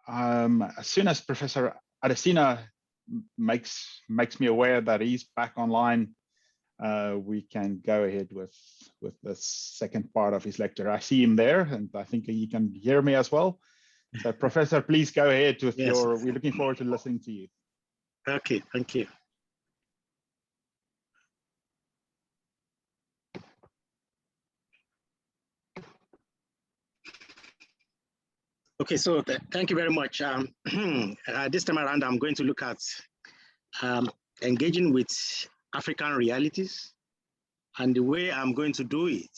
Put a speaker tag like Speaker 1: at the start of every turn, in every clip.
Speaker 1: As soon as Professor Adesina makes me aware that he's back online, we can go ahead with the second part of his lecture. I see him there, and I think he can hear me as well. So, Professor, please go ahead with
Speaker 2: Yes.
Speaker 1: we're looking forward to listening to you.
Speaker 2: Okay, thank you. Okay, so thank you very much. This time around, I'm going to look at engaging with African realities. And the way I'm going to do it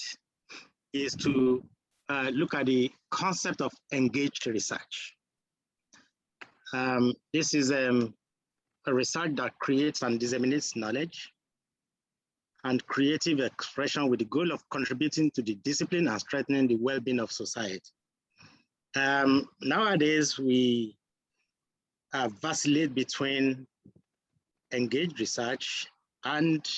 Speaker 2: is to look at the concept of engaged research. This is a research that creates and disseminates knowledge and creative expression with the goal of contributing to the discipline and strengthening the well-being of society. Nowadays, we vacillate between engaged research and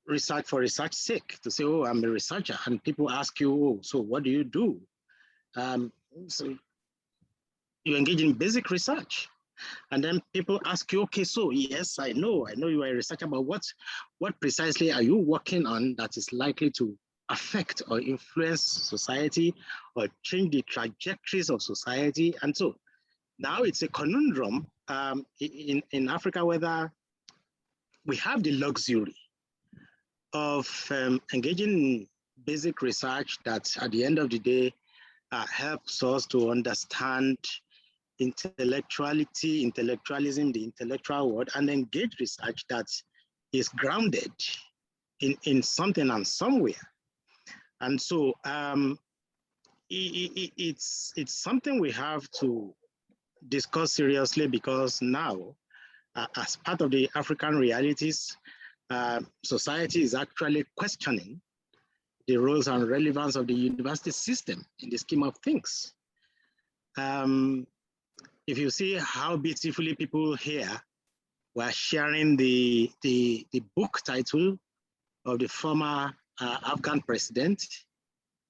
Speaker 2: research for research's sake, to say, oh, I'm a researcher, and people ask you, oh, so what do you do? So you engage in basic research. And then people ask you, okay, so yes, I know you are a researcher, but what precisely are you working on that is likely to affect or influence society or change the trajectories of society? And so now it's a conundrum in Africa, whether we have the luxury of engaging in basic research that at the end of the day helps us to understand intellectuality, intellectualism, the intellectual world, and engage research that is grounded in something and somewhere. And so it's something we have to discuss seriously, because now, as part of the African realities, society is actually questioning the roles and relevance of the university system in the scheme of things. If you see how beautifully people here were sharing the book title of the former Afghan president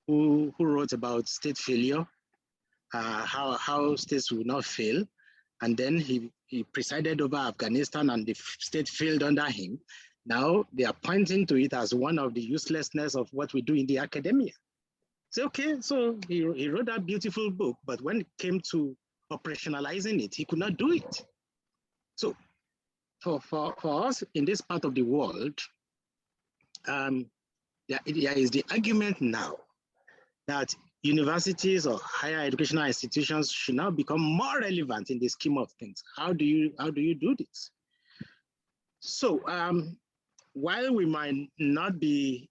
Speaker 2: who wrote about state failure, how states will not fail. And then he presided over Afghanistan and the state failed under him. Now they are pointing to it as one of the uselessness of what we do in the academia. So, okay, so he wrote that beautiful book, but when it came to operationalizing it, he could not do it. So for us in this part of the world, there is the argument now that universities or higher educational institutions should now become more relevant in the scheme of things. How do you do this? So while we might not be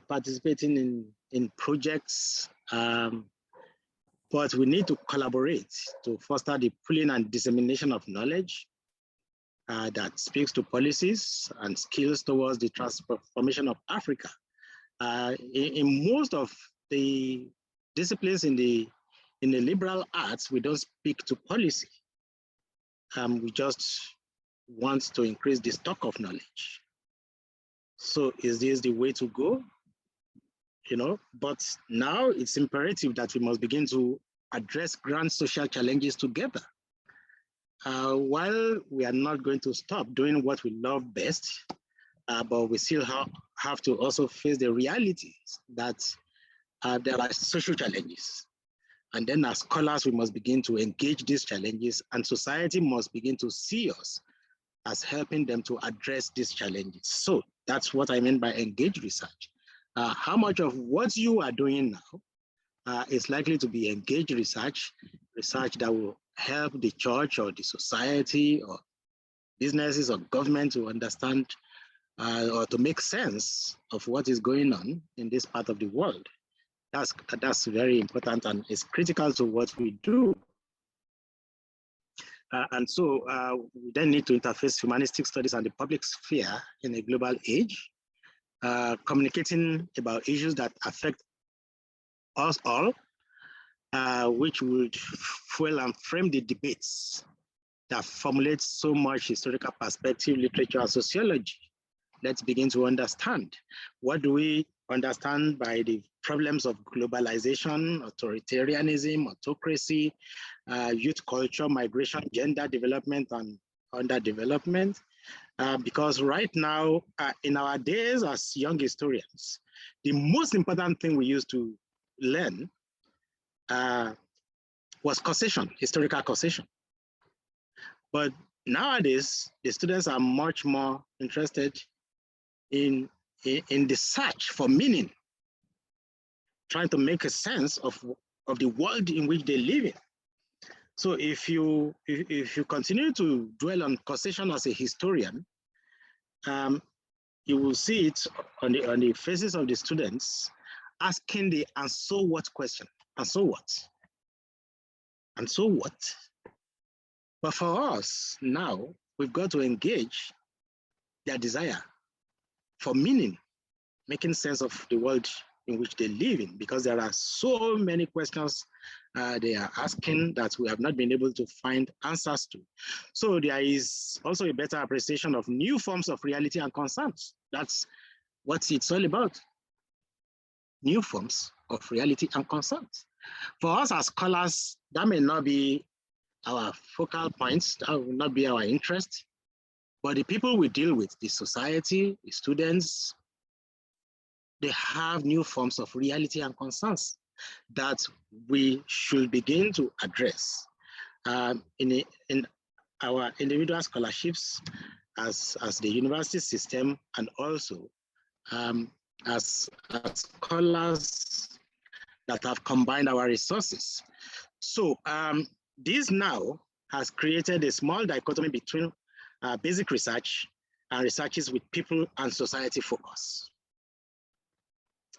Speaker 2: participating in projects, but we need to collaborate to foster the pooling and dissemination of knowledge that speaks to policies and skills towards the transformation of Africa. In most of the disciplines in the liberal arts, we don't speak to policy. We just want to increase the stock of knowledge. So is this the way to go? You know, but now it's imperative that we must begin to address grand social challenges together. While we are not going to stop doing what we love best, but we still have to also face the realities that there are social challenges. And then as scholars, we must begin to engage these challenges, and society must begin to see us as helping them to address these challenges. So that's what I mean by engaged research. How much of what you are doing now is likely to be engaged research that will help the church or the society or businesses or government to understand or to make sense of what is going on in this part of the world. That's very important and is critical to what we do. And so we then need to interface humanistic studies and the public sphere in a global age, communicating about issues that affect us all, which would fuel and frame the debates that formulate so much historical perspective, literature, and sociology. Let's begin to understand what do we understand by the problems of globalization, authoritarianism, autocracy, youth culture, migration, gender development, and underdevelopment. Because right now, in our days as young historians, the most important thing we used to learn was causation, historical causation. But nowadays, the students are much more interested in the search for meaning, trying to make a sense of the world in which they live in. So if you continue to dwell on causation as a historian, you will see it on the faces of the students asking the "and so what" question. And so what? And so what? But for us now, we've got to engage their desire for meaning, making sense of the world in which they live in, because there are so many questions they are asking that we have not been able to find answers to. So there is also a better appreciation of new forms of reality and concerns. That's what it's all about. New forms of reality and concerns. For us as scholars, that may not be our focal points, that will not be our interest, but the people we deal with, the society, the students, they have new forms of reality and concerns that we should begin to address in our individual scholarships as the university system, and also as scholars that have combined our resources. So this now has created a small dichotomy between basic research and researches with people and society focus.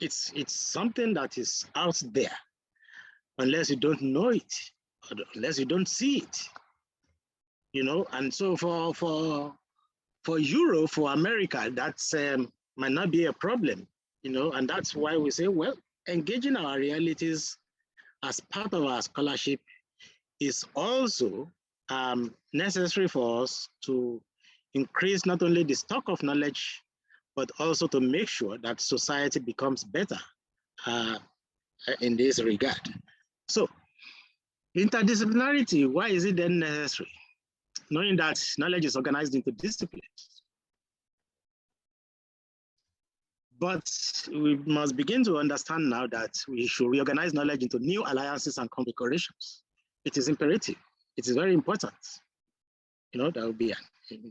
Speaker 2: It's something that is out there, unless you don't know it, or unless you don't see it, you know. And so for Europe, for America, that's might not be a problem, you know. And that's why we say, well, engaging our realities as part of our scholarship is also necessary for us to increase not only the stock of knowledge, but also to make sure that society becomes better in this regard. So, interdisciplinarity, why is it then necessary? Knowing that knowledge is organized into disciplines. But we must begin to understand now that we should reorganize knowledge into new alliances and configurations. It is imperative. It is very important. You know, there will be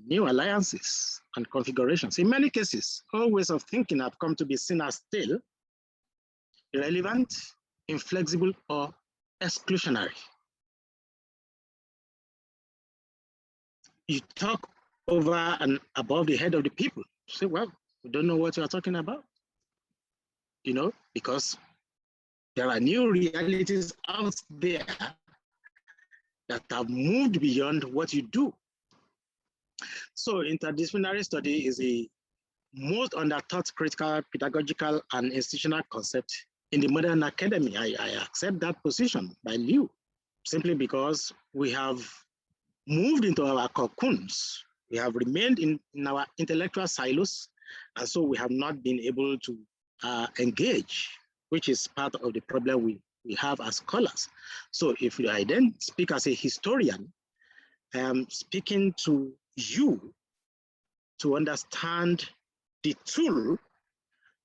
Speaker 2: new alliances and configurations. In many cases, all ways of thinking have come to be seen as stale, irrelevant, inflexible, or exclusionary. You talk over and above the head of the people. You say, well, we don't know what you are talking about, you know, because there are new realities out there that have moved beyond what you do. So interdisciplinary study is the most underthought critical, pedagogical, and institutional concept in the modern academy. I accept that position by Liu, simply because we have moved into our cocoons. We have remained in our intellectual silos, and so we have not been able to engage, which is part of the problem we have as scholars. So if I then speak as a historian, speaking to you to understand the tool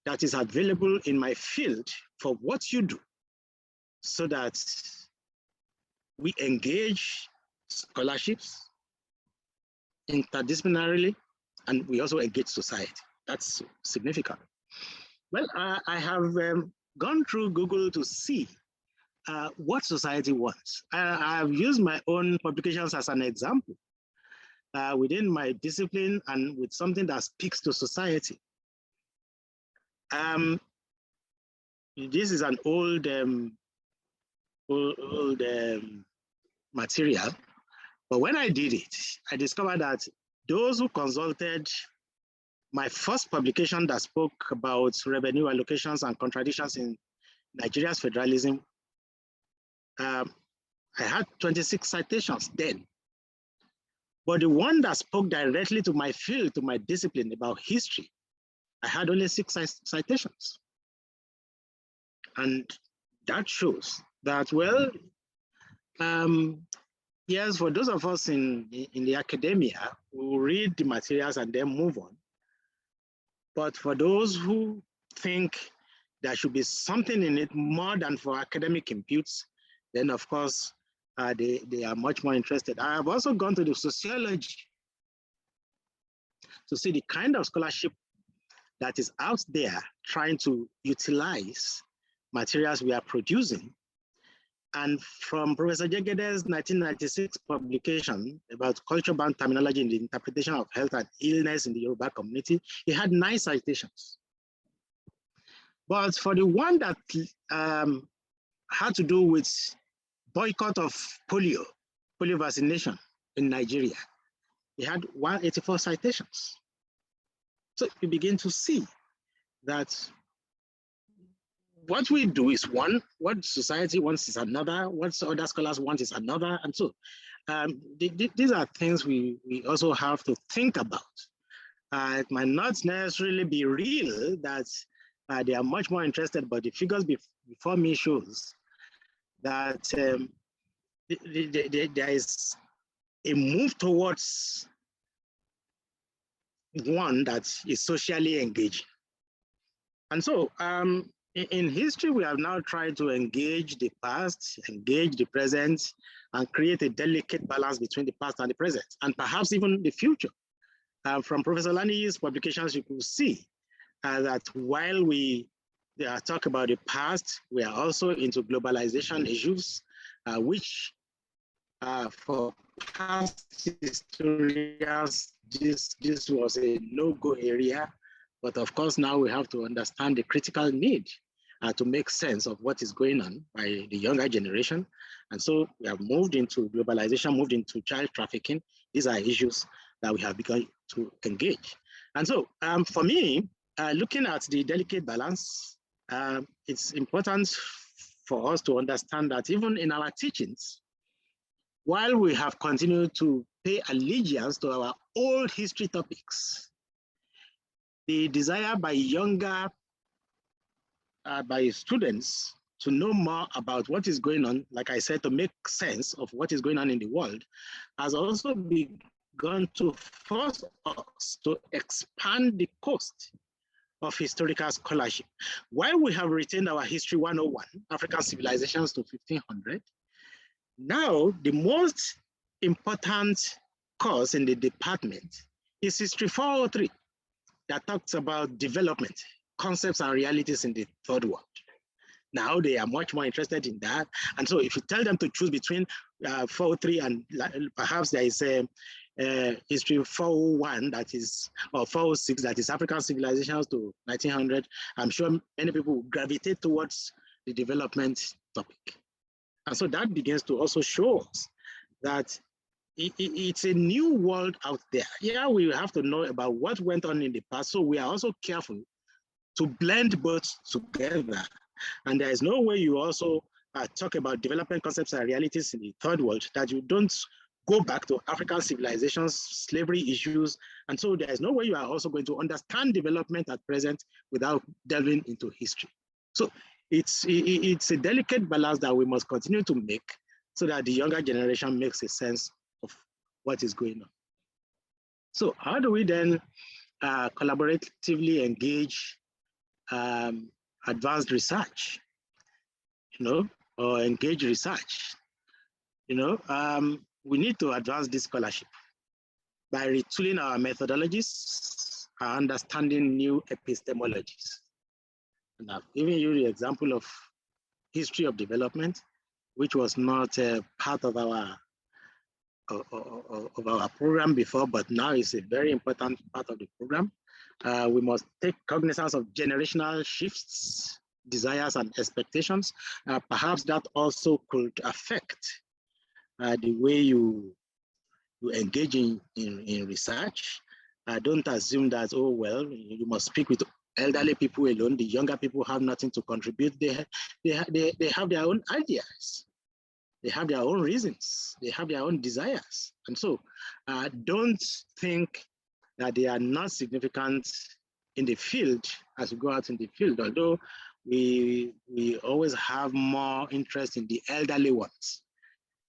Speaker 2: that is available in my field for what you do, so that we engage scholarships interdisciplinarily, and we also engage society. That's significant. Well, I have gone through Google to see what society wants. I have used my own publications as an example within my discipline and with something that speaks to society. This is an old material, but when I did it, I discovered that those who consulted my first publication that spoke about revenue allocations and contradictions in Nigeria's federalism, I had 26 citations then. But the one that spoke directly to my field, to my discipline about history, I had only 6 citations. And that shows that, well, yes, for those of us in the academia, we'll read the materials and then move on. But for those who think there should be something in it more than for academic imputes, then of course, they are much more interested. I have also gone to the sociology to see the kind of scholarship that is out there trying to utilize materials we are producing. And from Professor Jegede's 1996 publication about culture-bound terminology in the interpretation of health and illness in the Yoruba community, he had 9 citations. But for the one that had to do with boycott of polio vaccination in Nigeria, he had 184 citations. So you begin to see that what we do is one, what society wants is another, what other scholars want is another. And so these are things we also have to think about. It might not necessarily be real that they are much more interested, but the figures before me shows that there is a move towards one that is socially engaging. And so in history, we have now tried to engage the past, engage the present, and create a delicate balance between the past and the present, and perhaps even the future. From Professor Lani's publications, you could see that while we talk about the past, we are also into globalization issues, which for past historians, this was a no-go area. But of course, now we have to understand the critical need to make sense of what is going on by the younger generation. And so we have moved into globalization, moved into child trafficking. These are issues that we have begun to engage. And so for me, looking at the delicate balance, it's important for us to understand that even in our teachings, while we have continued to pay allegiance to our old history topics, the desire by by students to know more about what is going on, like I said, to make sense of what is going on in the world, has also begun to force us to expand the coast of historical scholarship. While we have retained our History 101, African Civilizations to 1500, now the most important course in the department is History 403, that talks about development, concepts and realities in the third world. Now they are much more interested in that. And so if you tell them to choose between 403 and perhaps there is a History 401 that is, or 406 that is African Civilizations to 1900, I'm sure many people will gravitate towards the development topic. And so that begins to also show us that it's a new world out there. Yeah, we have to know about what went on in the past. So we are also careful to blend both together. And there is no way you also talk about development concepts and realities in the third world that you don't go back to African civilizations, slavery issues. And so there is no way you are also going to understand development at present without delving into history. So it's a delicate balance that we must continue to make so that the younger generation makes a sense of what is going on. So how do we then collaboratively engage advanced research, or engage research? We need to advance this scholarship by retooling our methodologies, understanding new epistemologies. And I've given you the example of history of development, which was not part of our program before, but now is a very important part of the program. We must take cognizance of generational shifts, desires, and expectations. Perhaps that also could affect the way you engage in research. Don't assume that, oh, well, you must speak with elderly people alone. The younger people have nothing to contribute. They have their own ideas. They have their own reasons. They have their own desires. And so don't think that they are not significant in the field as we go out in the field, although we always have more interest in the elderly ones.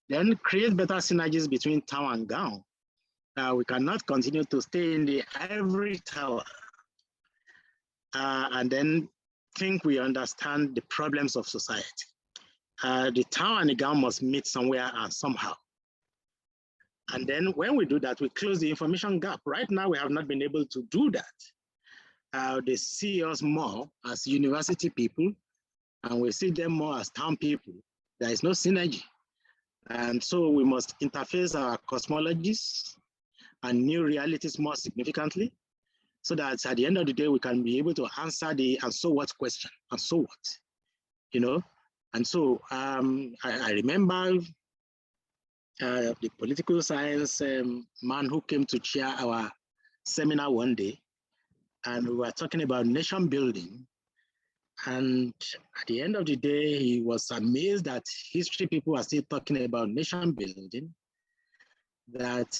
Speaker 2: Then create better synergies between town and gown. We cannot continue to stay in the ivory tower and then think we understand the problems of society. The town and the gown must meet somewhere and somehow. And then when we do that, we close the information gap. Right now, we have not been able to do that. They see us more as university people, and we see them more as town people. There is no synergy. And so we must interface our cosmologies and new realities more significantly, so that at the end of the day, we can be able to answer the and so what question, and so what, you know? And so I remember the political science man who came to chair our seminar one day, and we were talking about nation building. And at the end of the day, he was amazed that history people are still talking about nation building, that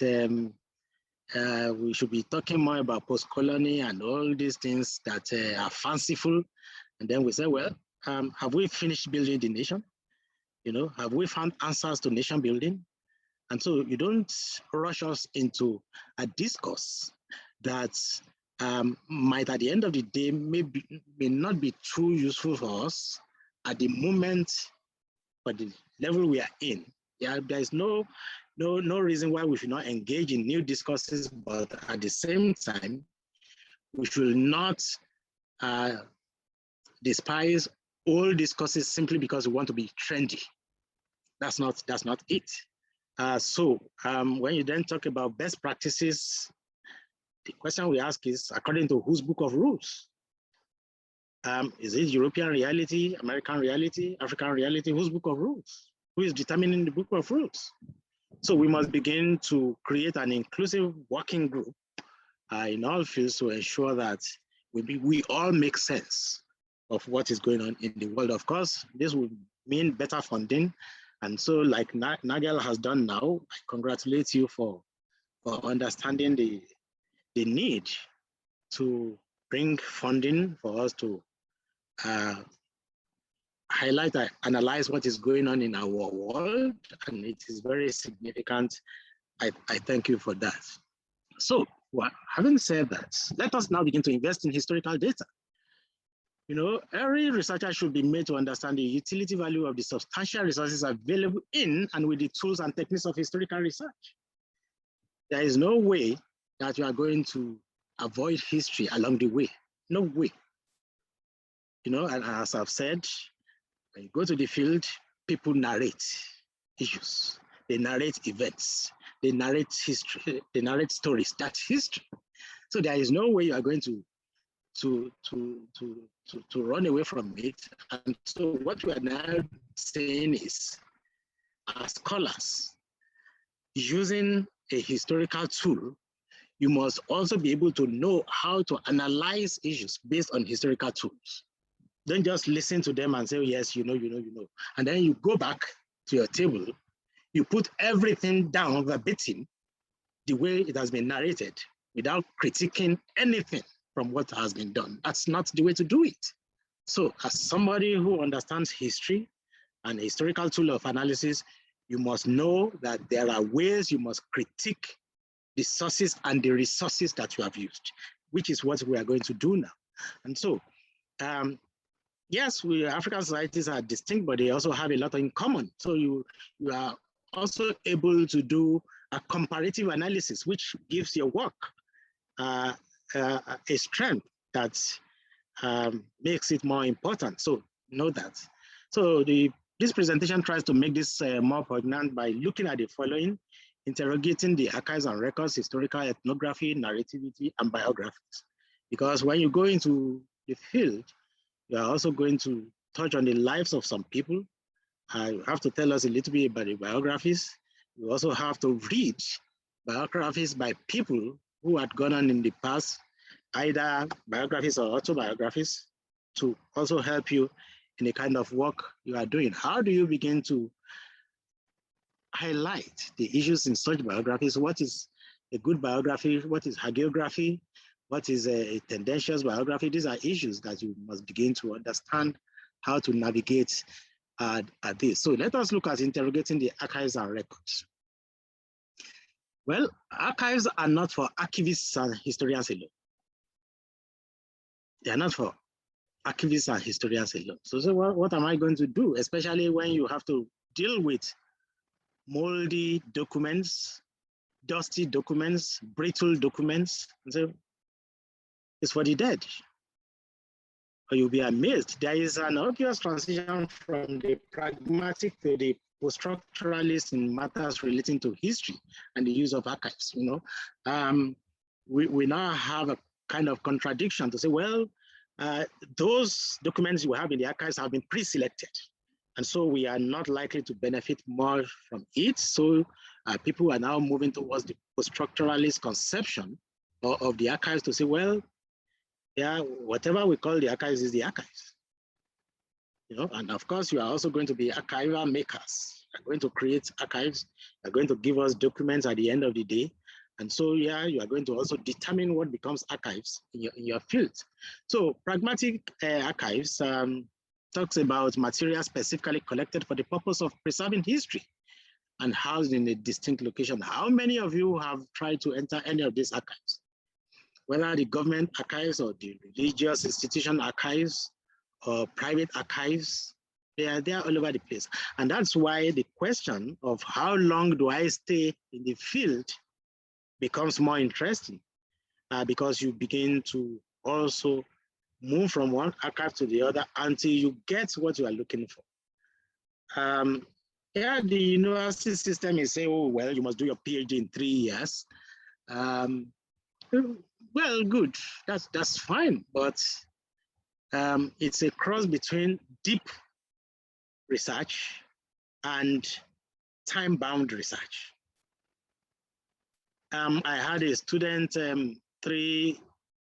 Speaker 2: we should be talking more about post-colony and all these things that are fanciful. And then we say, well, have we finished building the nation? You know, have we found answers to nation building? And so you don't rush us into a discourse that might at the end of the day may not be too useful for us at the moment, but the level we are in. Yeah, there's no reason why we should not engage in new discourses, but at the same time, we should not despise old discourses simply because we want to be trendy. That's not it. So when you then talk about best practices, the question we ask is, according to whose book of rules? Is it European reality, American reality, African reality? Whose book of rules? Who is determining the book of rules? So we must begin to create an inclusive working group in all fields to ensure that we all make sense of what is going on in the world. Of course, this would mean better funding. And so like Nigel has done now, I congratulate you for understanding the need to bring funding for us to highlight and analyze what is going on in our world. And it is very significant. I thank you for that. So having said that, let us now begin to invest in historical data. You know, every researcher should be made to understand the utility value of the substantial resources available in and with the tools and techniques of historical research. There is no way that you are going to avoid history along the way. No way. You know, and as I've said, when you go to the field, people narrate issues. They narrate events. They narrate history. They narrate stories. That's history. So there is no way you are going to run away from it. And so what we are now saying is, as scholars, using a historical tool, you must also be able to know how to analyze issues based on historical tools. Don't just listen to them and say, oh, yes, you know. And then you go back to your table, you put everything down verbatim, the way it has been narrated, without critiquing anything from what has been done. That's not the way to do it. So as somebody who understands history and a historical tool of analysis, you must know that there are ways you must critique the sources and the resources that you have used, which is what we are going to do now. And so, yes, African societies are distinct, but they also have a lot in common. So you are also able to do a comparative analysis, which gives your work a strength that makes it more important. So know that. So this presentation tries to make this more poignant by looking at the following: interrogating the archives and records, historical ethnography, narrativity, and biographies. Because when you go into the field, you are also going to touch on the lives of some people. You have to tell us a little bit about the biographies. You also have to read biographies by people who had gone on in the past, either biographies or autobiographies, to also help you in the kind of work you are doing. How do you begin to highlight the issues in such biographies? What is a good biography? What is hagiography? What is a tendentious biography? These are issues that you must begin to understand how to navigate this. So let us look at interrogating the archives and records. Well, archives are not for archivists and historians alone. They are not for archivists and historians alone. So what am I going to do, especially when you have to deal with moldy documents, dusty documents, brittle documents? So it's for the dead. Or you'll be amazed. There is an obvious transition from the pragmatic to the post-structuralist in matters relating to history and the use of archives. You know, we now have a kind of contradiction to say, well, those documents you have in the archives have been pre-selected, and so we are not likely to benefit more from it. So people are now moving towards the post-structuralist conception of the archives to say, well, yeah, whatever we call the archives is the archives. You know, and of course, you are also going to be archival makers. You're going to create archives. You're going to give us documents at the end of the day. And so, yeah, you are going to also determine what becomes archives in your field. So pragmatic archives talks about material specifically collected for the purpose of preserving history and housed in a distinct location. How many of you have tried to enter any of these archives? Whether the government archives or the religious institution archives or private archives, they are there all over the place. And that's why the question of how long do I stay in the field becomes more interesting, because you begin to also move from one archive to the other until you get what you are looking for. Yeah, the university system is saying, oh, well, you must do your PhD in 3 years. Well, good, that's fine, but it's a cross between deep research and time-bound research. I had a student 3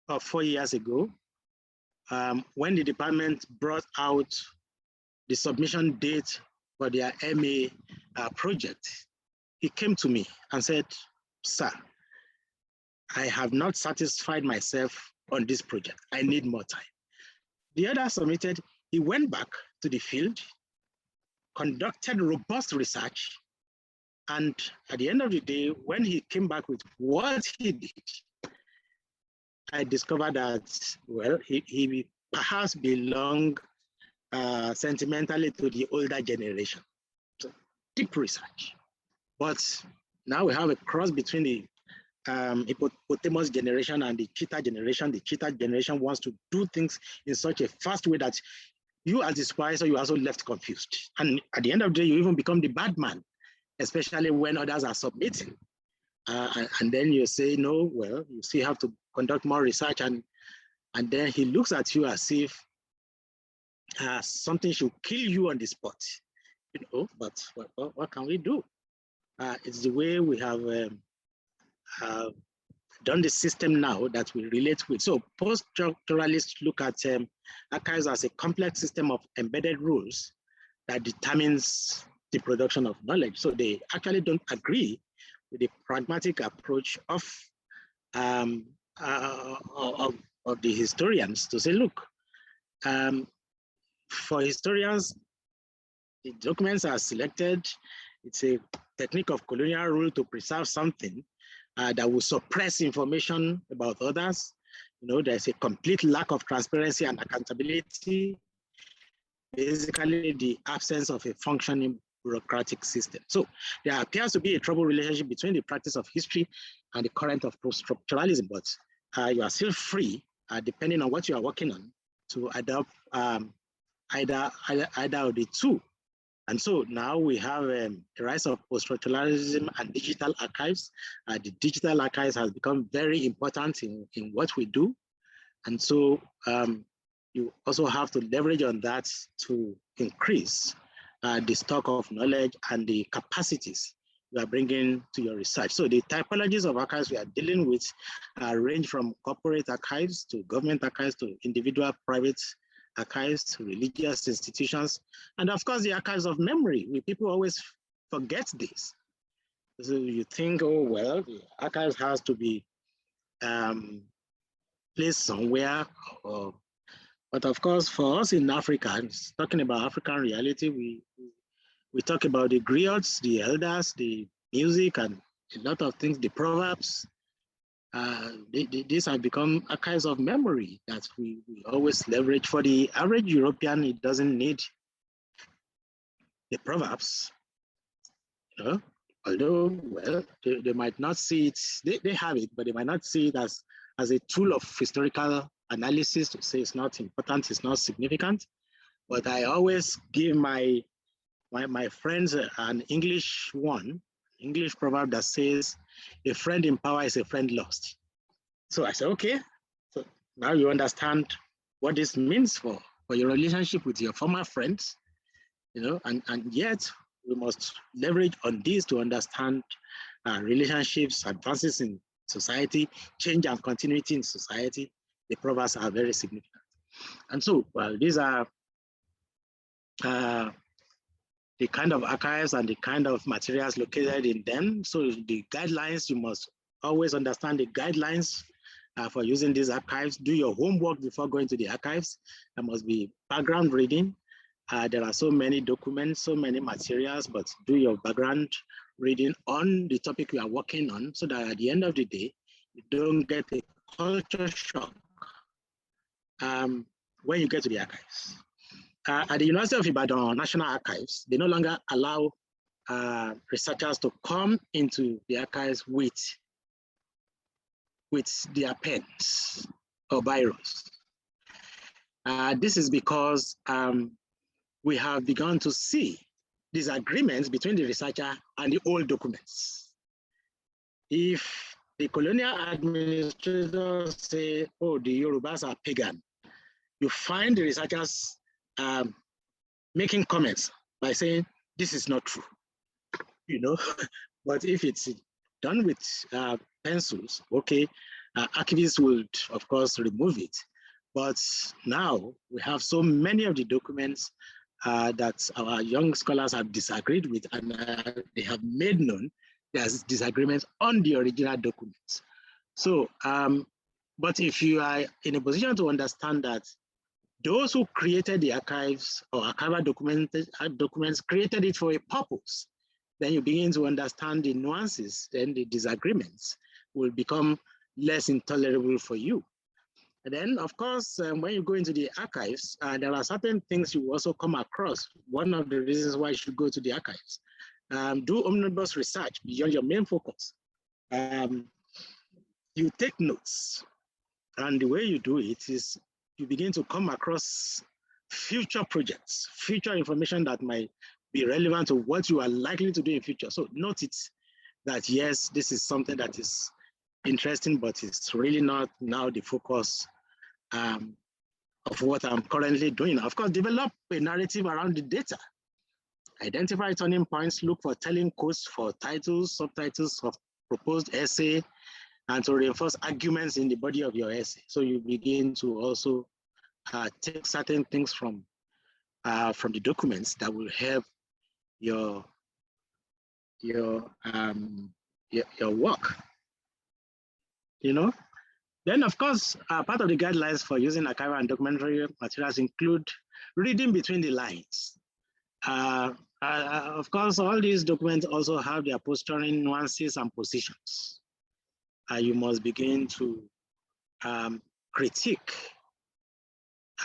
Speaker 2: or 4 years ago, when the department brought out the submission date for their MA project, he came to me and said, sir, I have not satisfied myself on this project. I need more time. The other submitted, he went back to the field, conducted robust research, and at the end of the day, when he came back with what he did, I discovered that, well, he perhaps belonged sentimentally to the older generation. So, deep research. But now we have a cross between the hippopotamus generation and the cheetah generation. The cheetah generation wants to do things in such a fast way that you as the supervisor, you are also left confused. And at the end of the day, you even become the bad man, especially when others are submitting. And then you say, no, well, you still have to conduct more research. And then he looks at you as if something should kill you on the spot. You know, but what can we do? It's the way we have done the system now that we relate with. So post-structuralists look at archives as a complex system of embedded rules that determines the production of knowledge. So they actually don't agree with the pragmatic approach of the historians to say, look, for historians, the documents are selected. It's a technique of colonial rule to preserve something that will suppress information about others. You know, there's a complete lack of transparency and accountability. Basically, the absence of a functioning bureaucratic system. So there appears to be a troubled relationship between the practice of history and the current of post-structuralism, but you are still free, depending on what you are working on, to adopt either of the two. And so now we have the rise of post-structuralism and digital archives. The digital archives has become very important in what we do. And so you also have to leverage on that to increase the stock of knowledge and the capacities you are bringing to your research. So the typologies of archives we are dealing with range from corporate archives to government archives to individual private archives, religious institutions, and of course the archives of memory. People always forget this. So you think, oh, well, the archives has to be placed somewhere, or But of course, for us in Africa, talking about African reality, we talk about the griots, the elders, the music, and a lot of things, the proverbs. These have become archives of memory that we always leverage. For the average European, it doesn't need the proverbs, you know, although, well, they might not see it, they have it, but they might not see it as a tool of historical analysis to say it's not important, it's not significant. But I always give my friends an English proverb that says, a friend in power is a friend lost. So I said, okay, so now you understand what this means for your relationship with your former friends, you know, and yet we must leverage on this to understand relationships, advances in society, change and continuity in society. The proverbs are very significant. And so, well, these are the kind of archives and the kind of materials located in them. So the guidelines, you must always understand the guidelines for using these archives. Do your homework before going to the archives. There must be background reading. There are so many documents, so many materials, but do your background reading on the topic you are working on so that at the end of the day, you don't get a culture shock when you get to the archives. At the University of Ibadan National Archives, they no longer allow researchers to come into the archives with their pens or biros. This is because we have begun to see disagreements between the researcher and the old documents. If the colonial administrators say, oh, the Yorubas are pagan, you find the researchers making comments by saying, this is not true, you know? But if it's done with pencils, okay, archivists would, of course, remove it. But now we have so many of the documents that our young scholars have disagreed with, and they have made known there's disagreements on the original documents. So, but if you are in a position to understand that those who created the archives or archival documents created it for a purpose, then you begin to understand the nuances, then the disagreements will become less intolerable for you. And then, of course, when you go into the archives, there are certain things you also come across. One of the reasons why you should go to the archives. Do omnibus research beyond your main focus. You take notes, and the way you do it is you begin to come across future projects, future information that might be relevant to what you are likely to do in future. So note it that, yes, this is something that is interesting, but it's really not now the focus of what I'm currently doing. Of course, develop a narrative around the data. Identify turning points, look for telling quotes for titles, subtitles of proposed essay, and to reinforce arguments in the body of your essay. So you begin to also take certain things from the documents that will help your work, you know? Then, of course, part of the guidelines for using archival and documentary materials include reading between the lines. Of course, all these documents also have their posturing nuances and positions. You must begin to critique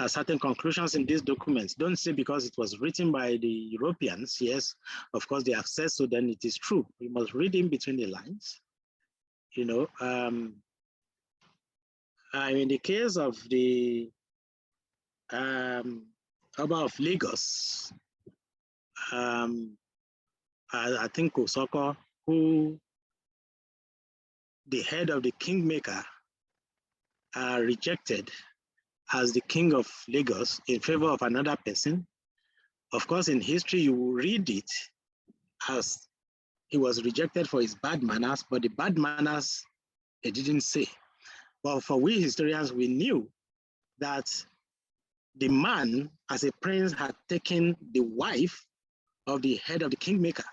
Speaker 2: certain conclusions in these documents. Don't say because it was written by the Europeans, yes, of course they have said so, then it is true. We must read in between the lines, you know. In the case of the Oba of Lagos, I think Kosoko, who the head of the kingmaker rejected as the king of Lagos in favor of another person. Of course, in history, you will read it as he was rejected for his bad manners, but the bad manners, they didn't say. But for we historians, we knew that the man, as a prince, had taken the wife of the head of the kingmaker.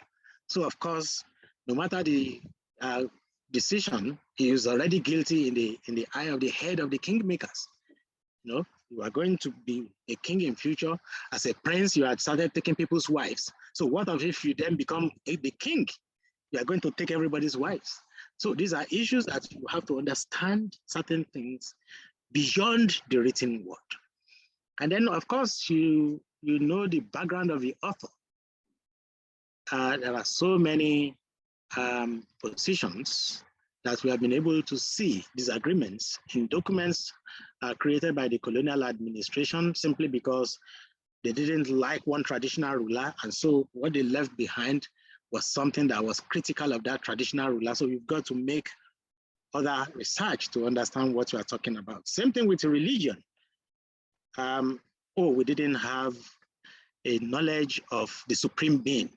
Speaker 2: So of course, no matter the decision, he was already guilty in the eye of the head of the kingmakers. You know, You are going to be a king in future. As a prince, you had started taking people's wives. So what if you then become the king? You are going to take everybody's wives. So these are issues that you have to understand certain things beyond the written word. And then, of course, you know the background of the author. There are so many positions that we have been able to see disagreements in documents created by the colonial administration simply because they didn't like one traditional ruler. And so what they left behind was something that was critical of that traditional ruler. So you've got to make other research to understand what you are talking about. Same thing with religion. We didn't have a knowledge of the supreme being.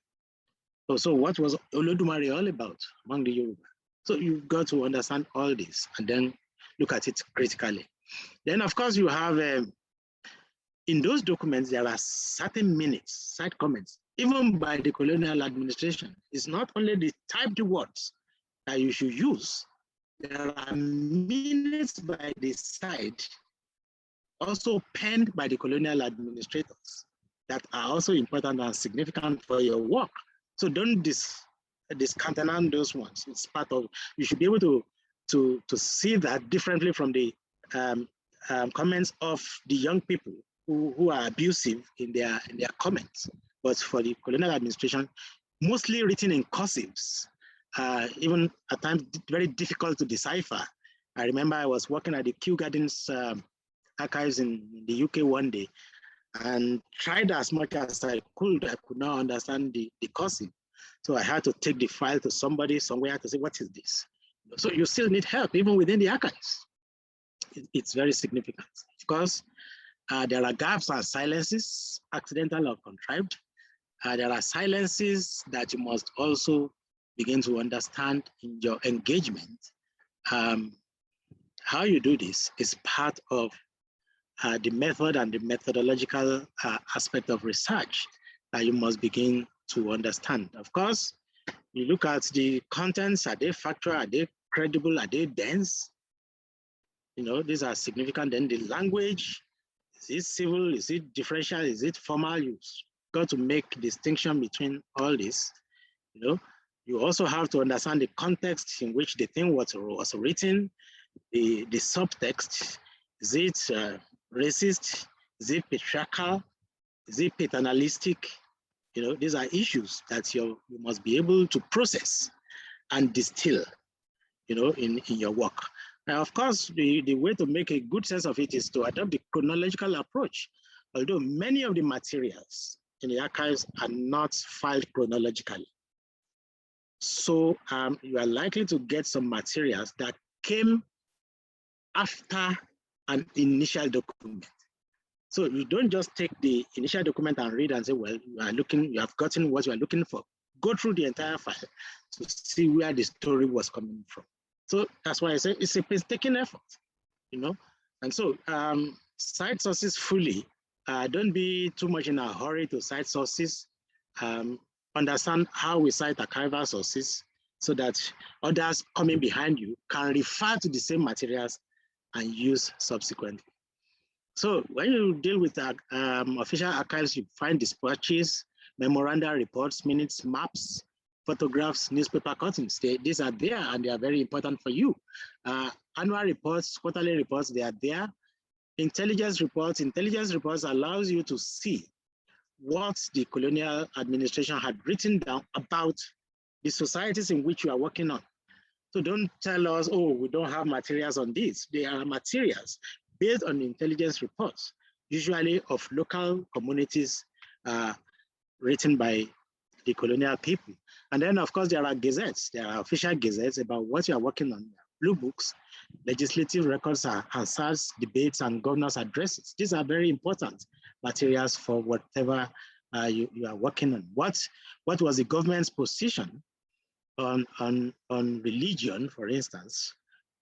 Speaker 2: So what was Olodumare all about among the Yoruba? So you've got to understand all this and then look at it critically. Then of course you have, in those documents, there are certain minutes, side comments, even by the colonial administration. It's not only the typed words that you should use. There are minutes by the side, also penned by the colonial administrators, that are also important and significant for your work. So don't discountenance those ones. It's part of, you should be able to see that differently from the comments of the young people who are abusive in their comments. But for the colonial administration, mostly written in cursives, even at times very difficult to decipher. I remember I was working at the Kew Gardens archives in the UK one day and tried as much as I could not understand the cursive. So I had to take the file to somebody somewhere to say, what is this? So you still need help even within the archives. It's very significant. Of course, there are gaps and silences, accidental or contrived. There are silences that you must also begin to understand in your engagement. How you do this is part of the method and the methodological aspect of research that you must begin to understand. Of course, you look at the contents, are they factual, are they credible, are they dense? You know, these are significant. Then the language, is it civil, is it differential, is it formal? You've got to make distinction between all this. You know, you also have to understand the context in which the thing was written, the subtext. Is it racist? Is it patriarchal? Is it paternalistic? You know, these are issues that you must be able to process and distill, you know, in your work. Now, of course, the way to make a good sense of it is to adopt the chronological approach. Although many of the materials in the archives are not filed chronologically. So you are likely to get some materials that came after an initial document. So you don't just take the initial document and read and say, well, you have gotten what you are looking for. Go through the entire file to see where the story was coming from. So that's why I say it's a painstaking effort, you know? And so cite sources fully. Don't be too much in a hurry to cite sources. Understand how we cite archival sources so that others coming behind you can refer to the same materials and use subsequently. So when you deal with official archives, you find dispatches, memoranda, reports, minutes, maps, photographs, newspaper cuttings. These are there and they are very important for you. Annual reports, quarterly reports, they are there. Intelligence reports allows you to see what the colonial administration had written down about the societies in which you are working on. So don't tell us, oh, we don't have materials on this. There are materials based on intelligence reports, usually of local communities written by the colonial people. And then, of course, there are gazettes. There are official gazettes about what you are working on. Blue books, legislative records, Hansard's debates, and governor's addresses. These are very important materials for whatever you are working on. What was the government's position on religion, for instance?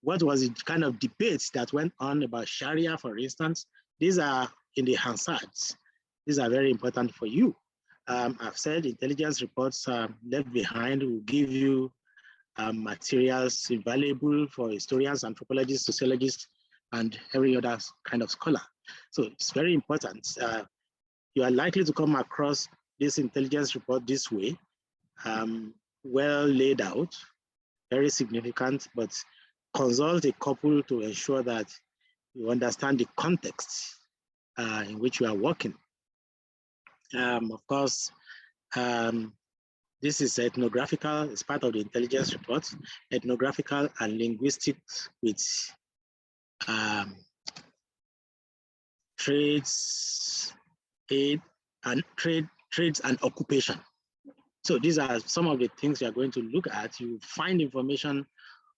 Speaker 2: What was the kind of debates that went on about Sharia, for instance? These are in the Hansards. These are very important for you. I've said intelligence reports left behind will give you materials invaluable for historians, anthropologists, sociologists, and every other kind of scholar. So it's very important. You are likely to come across this intelligence report this way, well laid out, very significant, but consult a couple to ensure that you understand the context in which you are working. Of course, this is ethnographical, it's part of the intelligence report, ethnographical and linguistic with trades, aid, and trades and occupation. So these are some of the things you are going to look at. You find information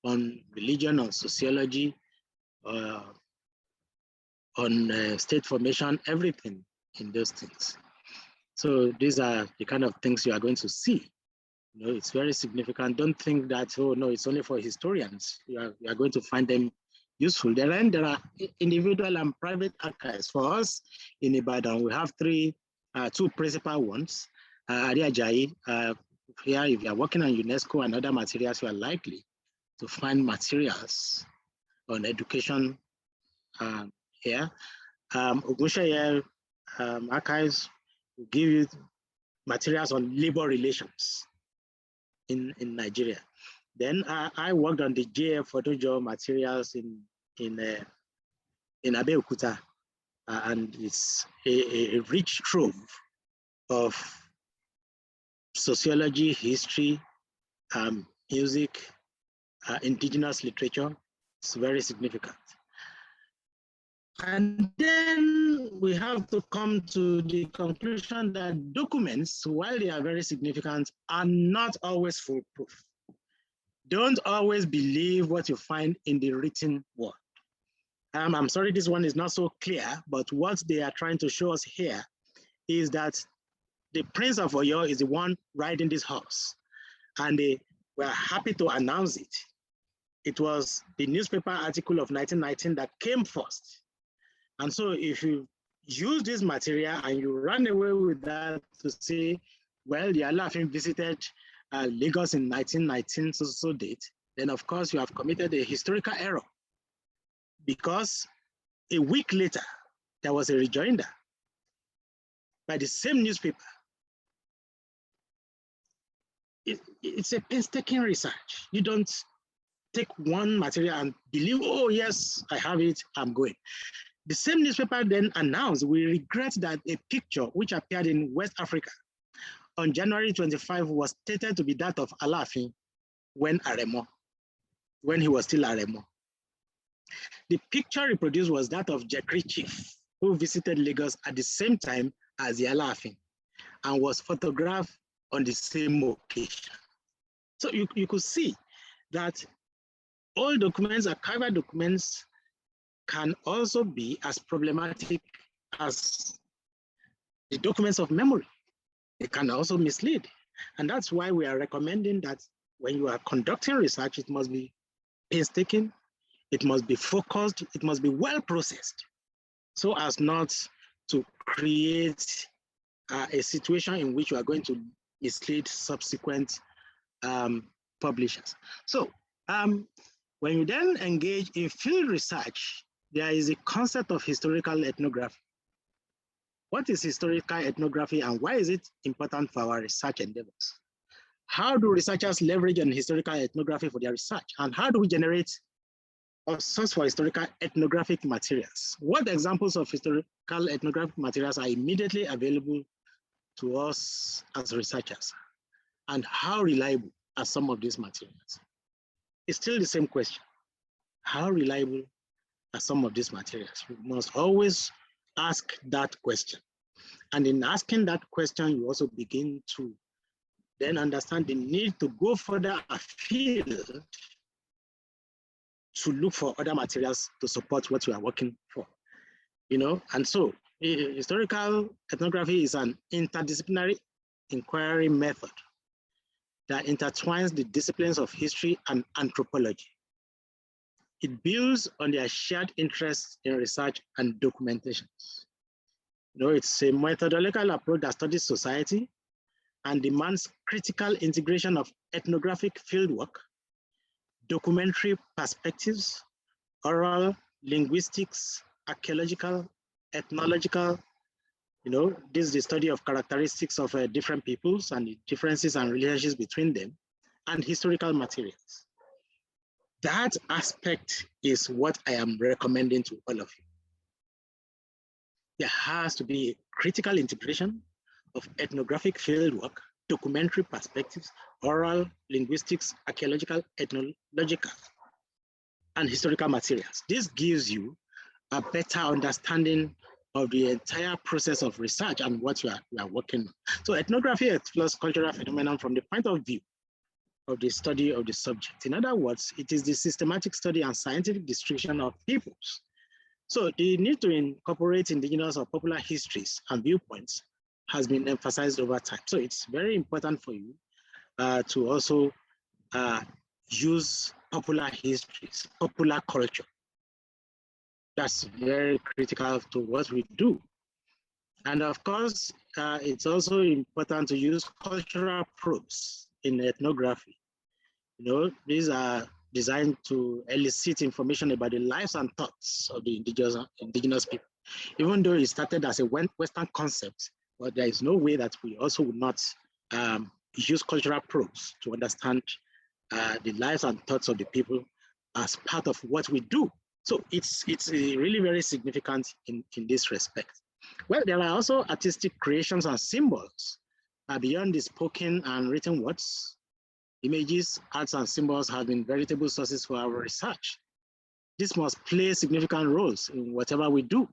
Speaker 2: on religion, on sociology, on state formation, everything in those things. So these are the kind of things you are going to see. You know, it's very significant. Don't think that, oh no, it's only for historians. You are going to find them useful. There are individual and private archives. For us in Ibadan, we have two principal ones. Here, if you are working on UNESCO and other materials, you are likely to find materials on education here. Ogusha archives will give you materials on labor relations in Nigeria. Then I worked on the JF Photojo materials in Abeokuta, and it's a rich trove of sociology, history, music, indigenous literature. It's very significant. And then we have to come to the conclusion that documents, while they are very significant, are not always foolproof. Don't always believe what you find in the written word. I'm sorry this one is not so clear, but what they are trying to show us here is that the Prince of Oyo is the one riding this horse, and they were happy to announce it. It was the newspaper article of 1919 that came first. And so if you use this material and you run away with that to say, well, the Alafin visited Lagos in 1919, so date, then of course you have committed a historical error, because a week later, there was a rejoinder by the same newspaper. It's a painstaking research. You don't take one material and believe, oh yes, I have it, I'm going. The same newspaper then announced, we regret that a picture which appeared in West Africa on January 25 was stated to be that of Alafin when he was still Aremo. The picture reproduced was that of Jekri Chief, who visited Lagos at the same time as the Alafin and was photographed on the same occasion. So you could see that all documents, archival documents, can also be as problematic as the documents of memory. They can also mislead. And that's why we are recommending that when you are conducting research, it must be painstaking, it must be focused, it must be well processed, so as not to create a situation in which you are going to mislead subsequent publishers. So when you then engage in field research, there is a concept of historical ethnography. What is historical ethnography and why is it important for our research endeavors? How do researchers leverage on historical ethnography for their research? And how do we generate a source for historical ethnographic materials? What examples of historical ethnographic materials are immediately available to us as researchers? And how reliable are some of these materials? It's still the same question. How reliable are some of these materials? You must always ask that question. And in asking that question, you also begin to then understand the need to go further afield to look for other materials to support what you are working for. You know, and so historical ethnography is an interdisciplinary inquiry method that intertwines the disciplines of history and anthropology. It builds on their shared interests in research and documentations. You know, it's a methodological approach that studies society and demands critical integration of ethnographic fieldwork, documentary perspectives, oral, linguistics, archaeological, ethnological, this is the study of characteristics of different peoples and the differences and relationships between them, and historical materials. That aspect is what I am recommending to all of you. There has to be a critical integration of ethnographic fieldwork, documentary perspectives, oral, linguistics, archaeological, ethnological, and historical materials. This gives you a better understanding of the entire process of research and what you are working on. So ethnography explores cultural phenomena from the point of view of the study of the subject. In other words, it is the systematic study and scientific description of peoples. So the need to incorporate indigenous or popular histories and viewpoints has been emphasized over time. So it's very important for you to also use popular histories, popular culture. That's very critical to what we do. And of course, it's also important to use cultural proofs in ethnography. These are designed to elicit information about the lives and thoughts of the indigenous people. Even though it started as a Western concept, but there is no way that we also would not use cultural proofs to understand the lives and thoughts of the people as part of what we do. So it's really very significant in this respect. Well, there are also artistic creations and symbols beyond the spoken and written words. Images, arts, and symbols have been veritable sources for our research. This must play significant roles in whatever we do.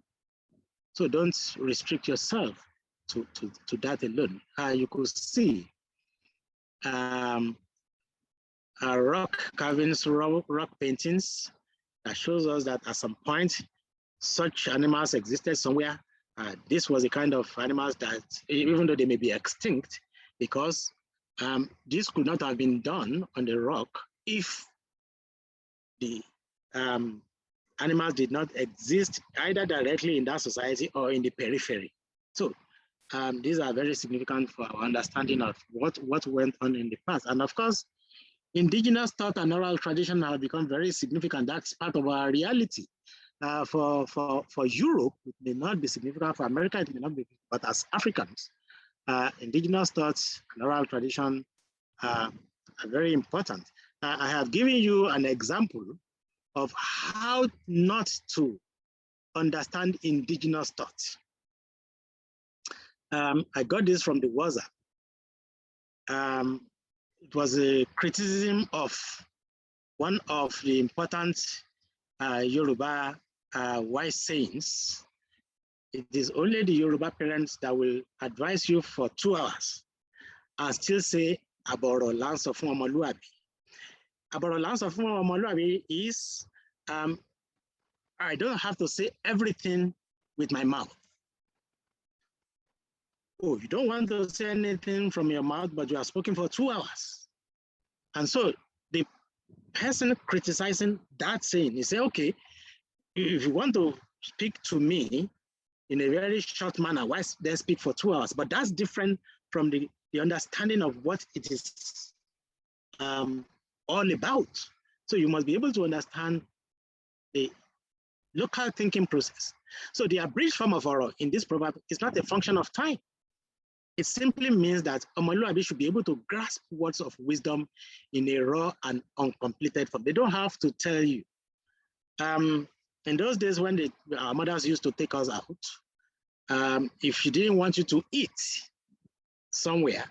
Speaker 2: So don't restrict yourself to that alone. You could see rock carvings, rock paintings that shows us that at some point, such animals existed somewhere. This was a kind of animals that, even though they may be extinct, because this could not have been done on the rock if the animals did not exist either directly in that society or in the periphery. So these are very significant for our understanding of what went on in the past. And of course, indigenous thought and oral tradition have become very significant. That's part of our reality. For Europe, it may not be significant. For America, it may not be, but as Africans, indigenous thoughts and oral tradition are very important. I have given you an example of how not to understand indigenous thoughts. I got this from the WhatsApp. It was a criticism of one of the important Yoruba wise sayings. It is only the Yoruba parents that will advise you for 2 hours and still say, Aboro lanso fun omoluabi. Aboro lanso fun omoluabi is, I don't have to say everything with my mouth. Oh, you don't want to say anything from your mouth, but you are speaking for 2 hours. And so the person criticizing that saying, he say, okay, if you want to speak to me in a very short manner, why then speak for 2 hours? But that's different from the understanding of what it is all about. So you must be able to understand the local thinking process. So the abridged form of Oro in this proverb is not a function of time. It simply means that Omoluabi should be able to grasp words of wisdom in a raw and uncompleted form. They don't have to tell you. In those days when our mothers used to take us out, if she didn't want you to eat somewhere,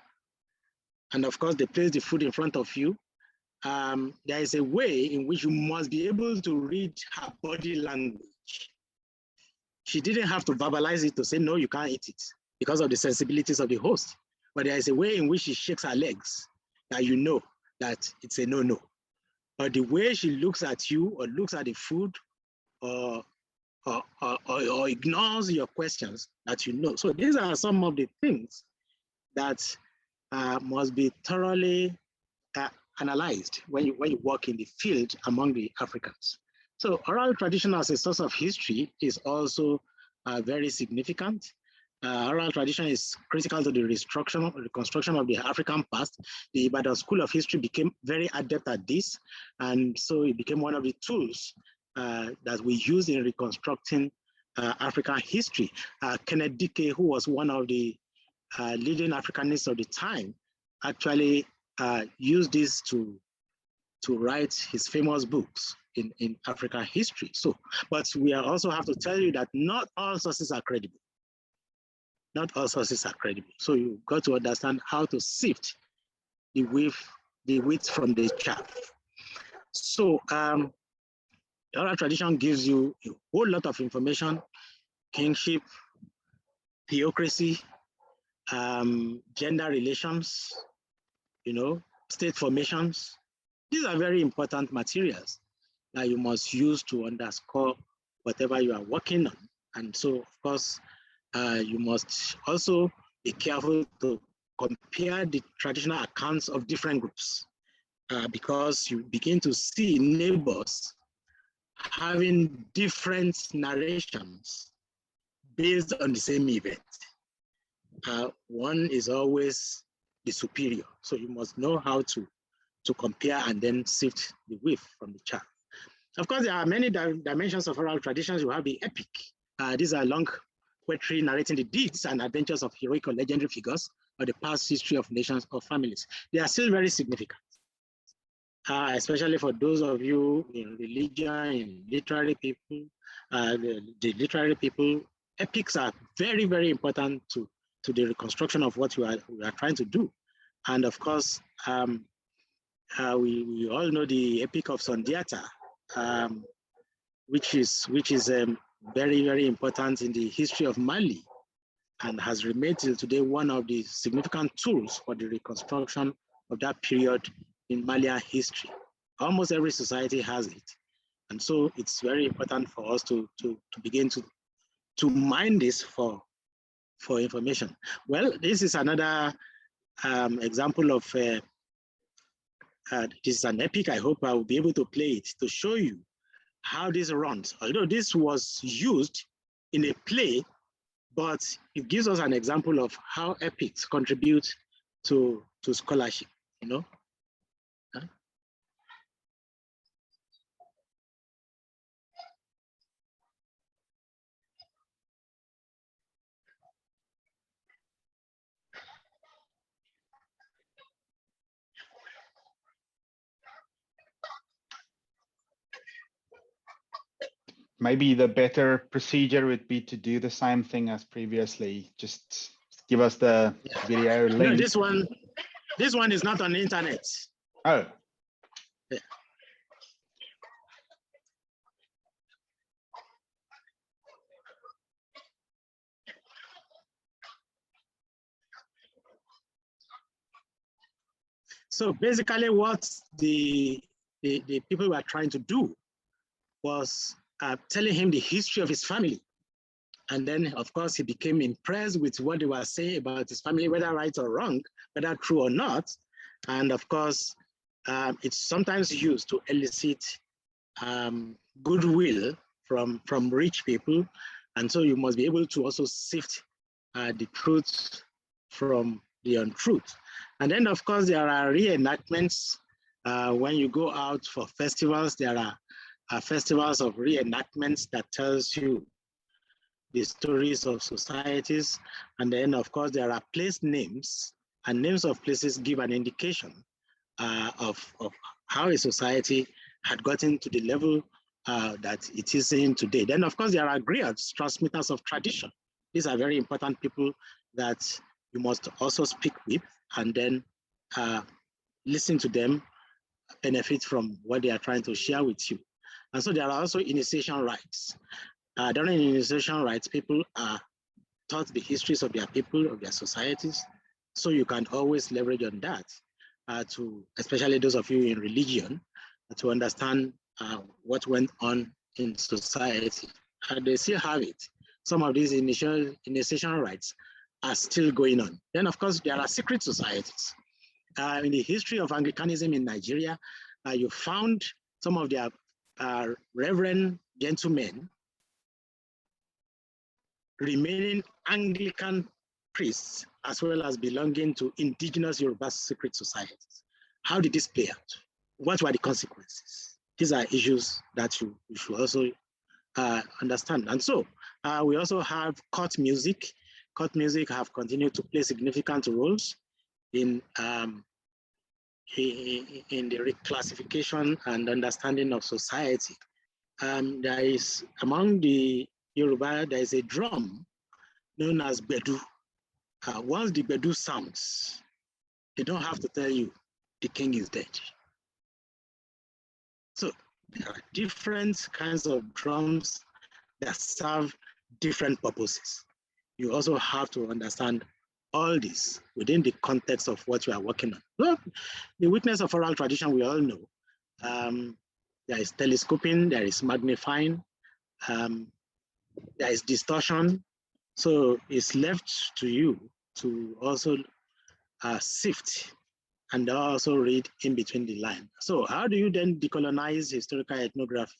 Speaker 2: and of course they place the food in front of you, there is a way in which you must be able to read her body language. She didn't have to verbalize it to say, no, you can't eat it, because of the sensibilities of the host. But there is a way in which she shakes her legs that you know that it's a no-no. But the way she looks at you or looks at the food or ignores your questions that you know. So these are some of the things that must be thoroughly analyzed when you work in the field among the Africans. So oral tradition as a source of history is also very significant. Oral tradition is critical to the reconstruction of the African past. The Ibadan School of History became very adept at this, and so it became one of the tools that we use in reconstructing African history. Kenneth Dike, who was one of the leading Africanists of the time, actually used this to write his famous books in African history. So, but we also have to tell you that not all sources are credible. Not all sources are credible. So you've got to understand how to sift the wheat from the chaff. So the oral tradition gives you a whole lot of information: kingship, theocracy, gender relations, state formations. These are very important materials that you must use to underscore whatever you are working on. And so, of course, you must also be careful to compare the traditional accounts of different groups, because you begin to see neighbors having different narrations based on the same event. One is always the superior. So you must know how to compare and then sift the wheat from the chaff. Of course, there are many dimensions of oral traditions. You have the epic. These are long poetry narrating the deeds and adventures of heroic or legendary figures of the past history of nations or families. They are still very significant, especially for those of you in religion, in literary people, the literary people. Epics are very, very important to the reconstruction of what we are trying to do. And of course, we all know the Epic of Sundiata, which is very, very important in the history of Mali, and has remained till today one of the significant tools for the reconstruction of that period in Malian history. Almost every society has it. And so it's very important for us to begin to mine this for information. Well, this is another example of, this is an epic. I hope I will be able to play it to show you how this runs. Although this was used in a play, but it gives us an example of how epics contribute to scholarship, Huh?
Speaker 1: Maybe the better procedure would be to do the same thing as previously. Just give us the video link.
Speaker 2: No, this one is not on the internet.
Speaker 1: Oh.
Speaker 2: Yeah. So basically what the people were trying to do was telling him the history of his family. And then, of course, he became impressed with what they were saying about his family, whether right or wrong, whether true or not. And of course, it's sometimes used to elicit goodwill from rich people. And so you must be able to also sift the truth from the untruth. And then, of course, there are reenactments. When you go out for festivals, there are festivals of reenactments that tells you the stories of societies. And then, of course, there are place names, and names of places give an indication of how a society had gotten to the level that it is in today. Then, of course, there are griots, transmitters of tradition. These are very important people that you must also speak with, and then listen to them, benefit from what they are trying to share with you. And so there are also initiation rites. During initiation rites, people are taught the histories of their people, of their societies. So you can always leverage on that especially those of you in religion, to understand what went on in society. And they still have it. Some of these initiation rites are still going on. Then, of course, there are secret societies. In the history of Anglicanism in Nigeria, you found some of their reverend gentlemen remaining Anglican priests, as well as belonging to indigenous Yoruba secret societies. How did this play out? What were the consequences? These are issues that you should also understand. And so We also have court music. Court music have continued to play significant roles in the reclassification and understanding of society. There is, among the Yoruba, there is a drum known as Bedu. Once the Bedu sounds, they don't have to tell you the king is dead. So there are different kinds of drums that serve different purposes. You also have to understand all this within the context of what you are working on. Well, the weakness of oral tradition, we all know. There is telescoping, there is magnifying, there is distortion. So it's left to you to also sift and also read in between the lines. So how do you then decolonize historical ethnography?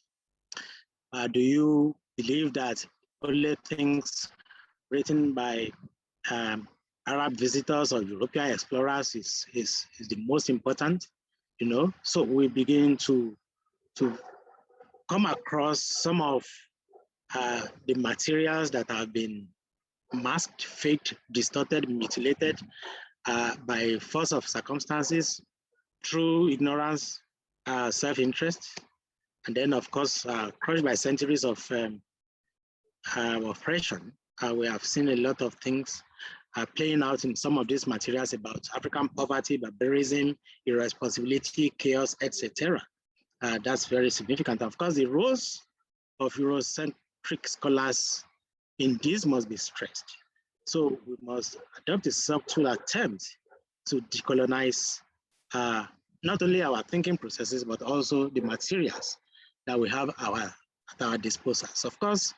Speaker 2: Do you believe that only things written by Arab visitors or European explorers is the most important? You know, so we begin to come across some of the materials that have been masked, faked, distorted, mutilated by force of circumstances, through ignorance, self-interest, and then of course, crushed by centuries of oppression. We have seen a lot of things playing out in some of these materials about African poverty, barbarism, irresponsibility, chaos, etc. That's very significant. Of course, the roles of Eurocentric scholars in this must be stressed. So we must adopt a subtle attempt to decolonize not only our thinking processes, but also the materials that we have at our disposal. So of course,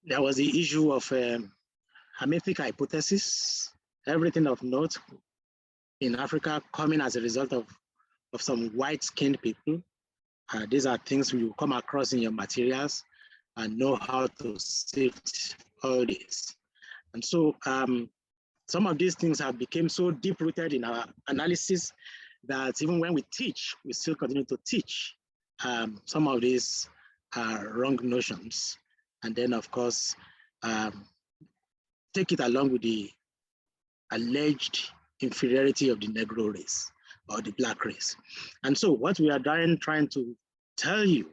Speaker 2: there was the issue of hermetic hypothesis, everything of note in Africa coming as a result of some white-skinned people. These are things you come across in your materials and know how to sift all this. And so some of these things have become so deep-rooted in our analysis that even when we teach, we still continue to teach some of these wrong notions. And then, of course, take it along with the alleged inferiority of the Negro race or the Black race. And so what we are trying to tell you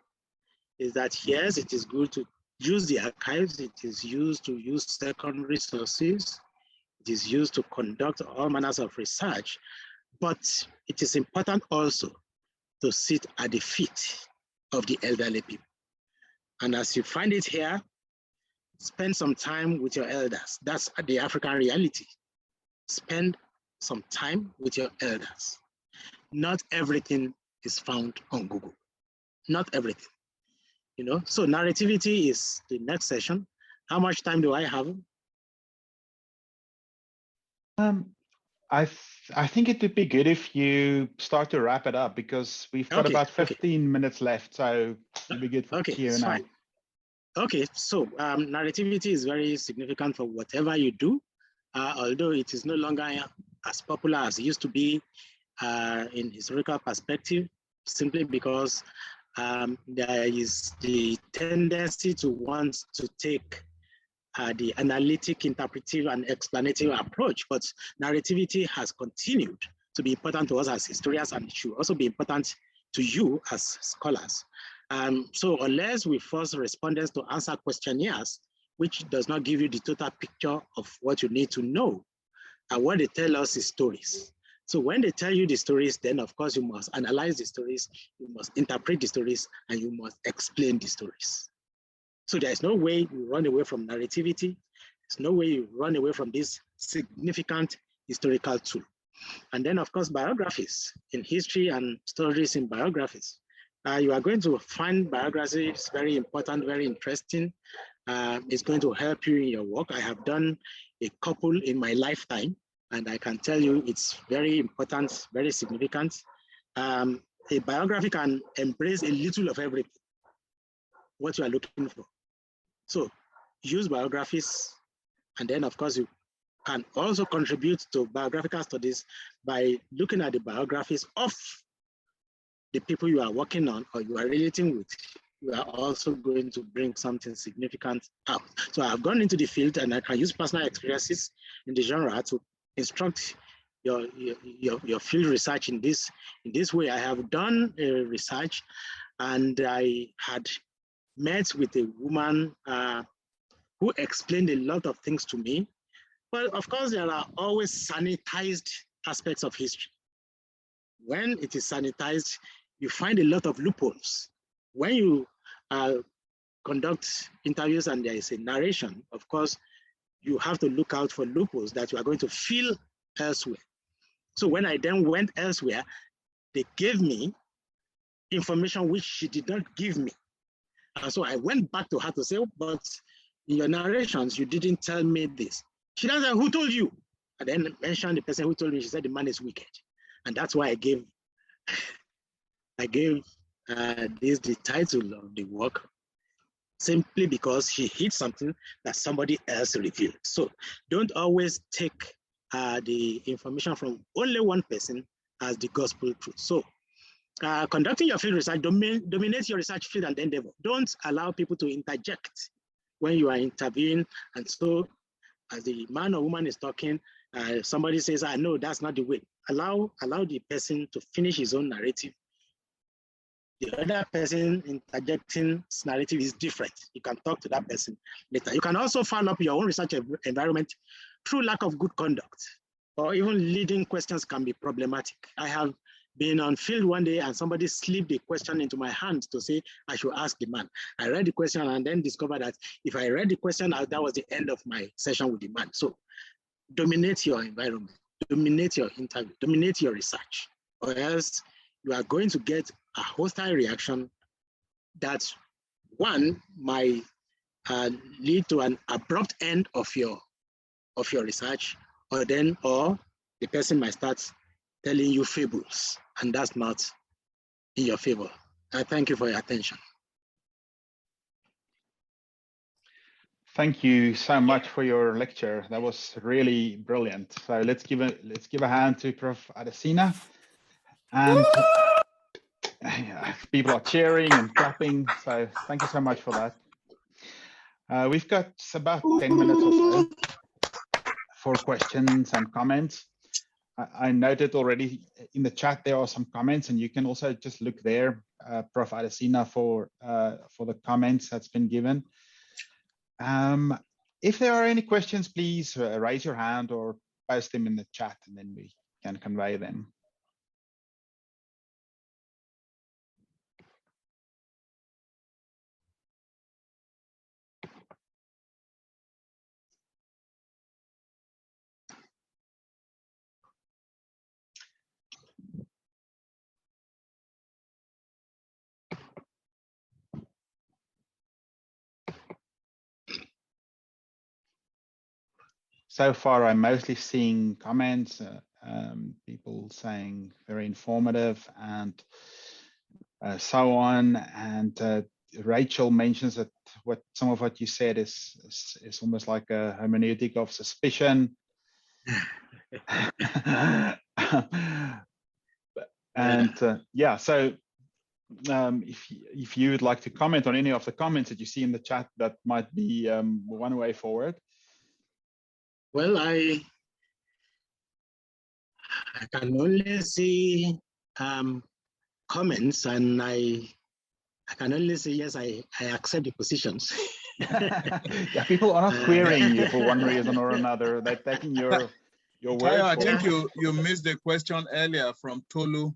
Speaker 2: is that, yes, it is good to use the archives. It is used to use secondary sources. It is used to conduct all manners of research, but it is important also to sit at the feet of the elderly people. And as you find it here, spend some time with your elders. That's the African reality. Spend some time with your elders. Not everything is found on Google. Not everything. You know, so narrativity is the next session. How much time do I have?
Speaker 1: I think it would be good if you start to wrap it up, because we've got about 15 minutes left, so it'll be good for Q&A.
Speaker 2: Fine. Okay, so narrativity is very significant for whatever you do, although it is no longer as popular as it used to be in historical perspective, simply because there is the tendency to want to take the analytic, interpretive, and explanative approach, but narrativity has continued to be important to us as historians, and it should also be important to you as scholars. So unless we force respondents to answer questionnaires, which does not give you the total picture of what you need to know, and what they tell us is stories. So when they tell you the stories, then of course you must analyze the stories, you must interpret the stories, and you must explain the stories. So there's no way you run away from narrativity. There's no way you run away from this significant historical tool. And then of course, biographies in history and stories in biographies. You are going to find biographies very important, very interesting. It's going to help you in your work. I have done a couple in my lifetime, and I can tell you it's very important, very significant. A biography can embrace a little of everything, what you are looking for. So use biographies, and then of course you can also contribute to biographical studies by looking at the biographies of the people you are working on or you are relating with we are also going to bring something significant out. So I've gone into the field and I can use personal experiences in the genre to instruct your field research in this way. I have done a research and I had met with a woman who explained a lot of things to me. But of course, there are always sanitized aspects of history. When it is sanitized, you find a lot of loopholes. When you conduct interviews and there is a narration, of course, you have to look out for loopholes that you are going to fill elsewhere. So when I then went elsewhere, they gave me information which she did not give me. And so I went back to her to say, oh, but in your narrations, you didn't tell me this. She doesn't say, who told you? And then mentioned the person who told me. She said, the man is wicked. And that's why I gave this the title of the work, simply because she hid something that somebody else revealed. So don't always take the information from only one person as the gospel truth. So conducting your field research, dominate your research field and endeavor. Don't allow people to interject when you are interviewing. And so as the man or woman is talking, somebody says, no, that's not the way. Allow the person to finish his own narrative. The other person interjecting narrative is different. You can talk to that person later. You can also follow up your own research environment through lack of good conduct, or even leading questions can be problematic. I have been on field one day and somebody slipped a question into my hand to say I should ask the man. I read the question and then discovered that if I read the question, that was the end of my session with the man. So dominate your environment, dominate your interview, dominate your research, or else you are going to get a hostile reaction that one might lead to an abrupt end of your research, or the person might start telling you fables, and that's not in your favor. I thank you for your attention.
Speaker 1: Thank you so much for your lecture. That was really brilliant. So let's give a hand to Prof. Adesina. And people are cheering and clapping. So thank you so much for that. We've got about 10 minutes or so for questions and comments. I noted already in the chat there are some comments, and you can also just look there, Prof. Adesina, for the comments that's been given. If there are any questions, please raise your hand or post them in the chat, and then we can convey them. So far, I'm mostly seeing comments, people saying very informative and so on. And Rachel mentions that some of what you said is almost like a hermeneutic of suspicion. And yeah, so if you would like to comment on any of the comments that you see in the chat, that might be one way forward.
Speaker 2: Well, I can only see comments, and I can only say yes, I accept the positions.
Speaker 1: Yeah, people are not querying you for one reason or another. They're taking your word.
Speaker 3: I think you missed the question earlier from Tolu.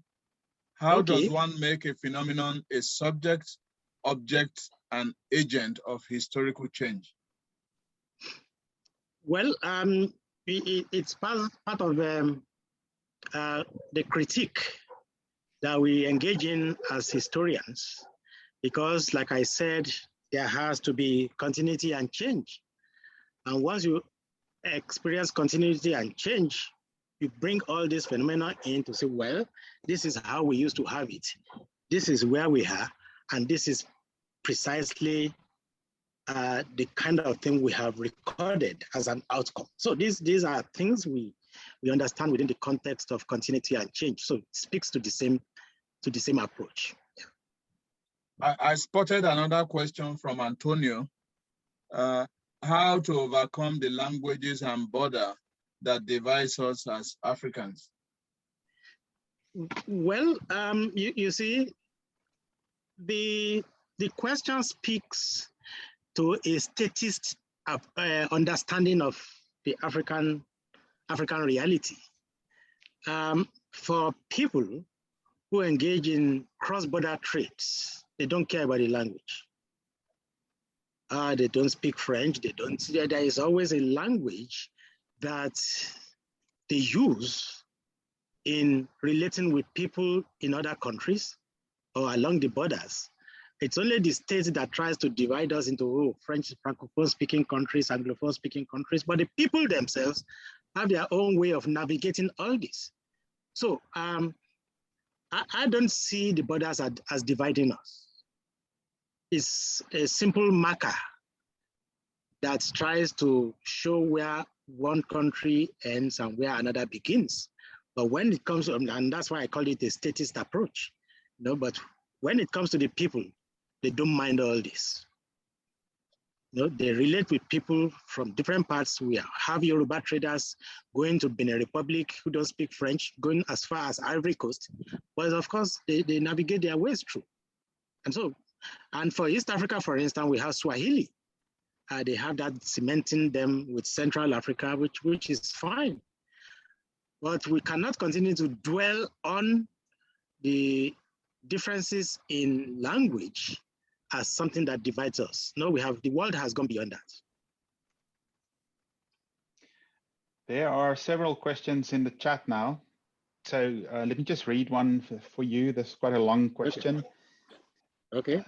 Speaker 3: How does one make a phenomenon a subject, object, and agent of historical change?
Speaker 2: Well, it's part of the critique that we engage in as historians, because, like I said, there has to be continuity and change. And once you experience continuity and change, you bring all these phenomena in to say, well, this is how we used to have it. This is where we are, and this is precisely the kind of thing we have recorded as an outcome. So these are things we understand within the context of continuity and change. So it speaks to the same approach.
Speaker 3: I spotted another question from Antonio. How to overcome the languages and border that divides us as Africans?
Speaker 2: Well, you see, the question speaks to a statist understanding of the African reality. For people who engage in cross-border trades, they don't care about the language. They don't speak French. There is always a language that they use in relating with people in other countries or along the borders. It's only the state that tries to divide us into French Francophone speaking countries, Anglophone speaking countries, but the people themselves have their own way of navigating all this. So I don't see the borders as dividing us. It's a simple marker that tries to show where one country ends and where another begins. But when it comes to, and that's why I call it a statist approach, but when it comes to the people, they don't mind all this. They relate with people from different parts. We have Yoruba traders going to Benin Republic who don't speak French, going as far as Ivory Coast. But of course, they navigate their ways through. And for East Africa, for instance, we have Swahili. They have that cementing them with Central Africa, which is fine. But we cannot continue to dwell on the differences in language as something that divides us. No, the world has gone beyond that.
Speaker 1: There are several questions in the chat now. So let me just read one for you. This is quite a long question.
Speaker 2: Okay.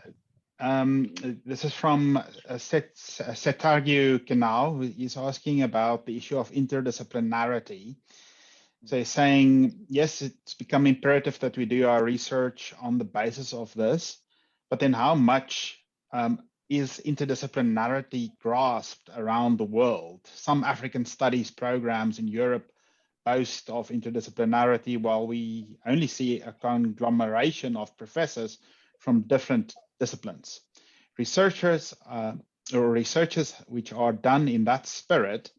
Speaker 1: This is from Setargio Canal, who is asking about the issue of interdisciplinarity. So he's saying, yes, it's become imperative that we do our research on the basis of this, but then how much is interdisciplinarity grasped around the world? Some African studies programs in Europe boast of interdisciplinarity, while we only see a conglomeration of professors from different disciplines. Researches which are done in that spirit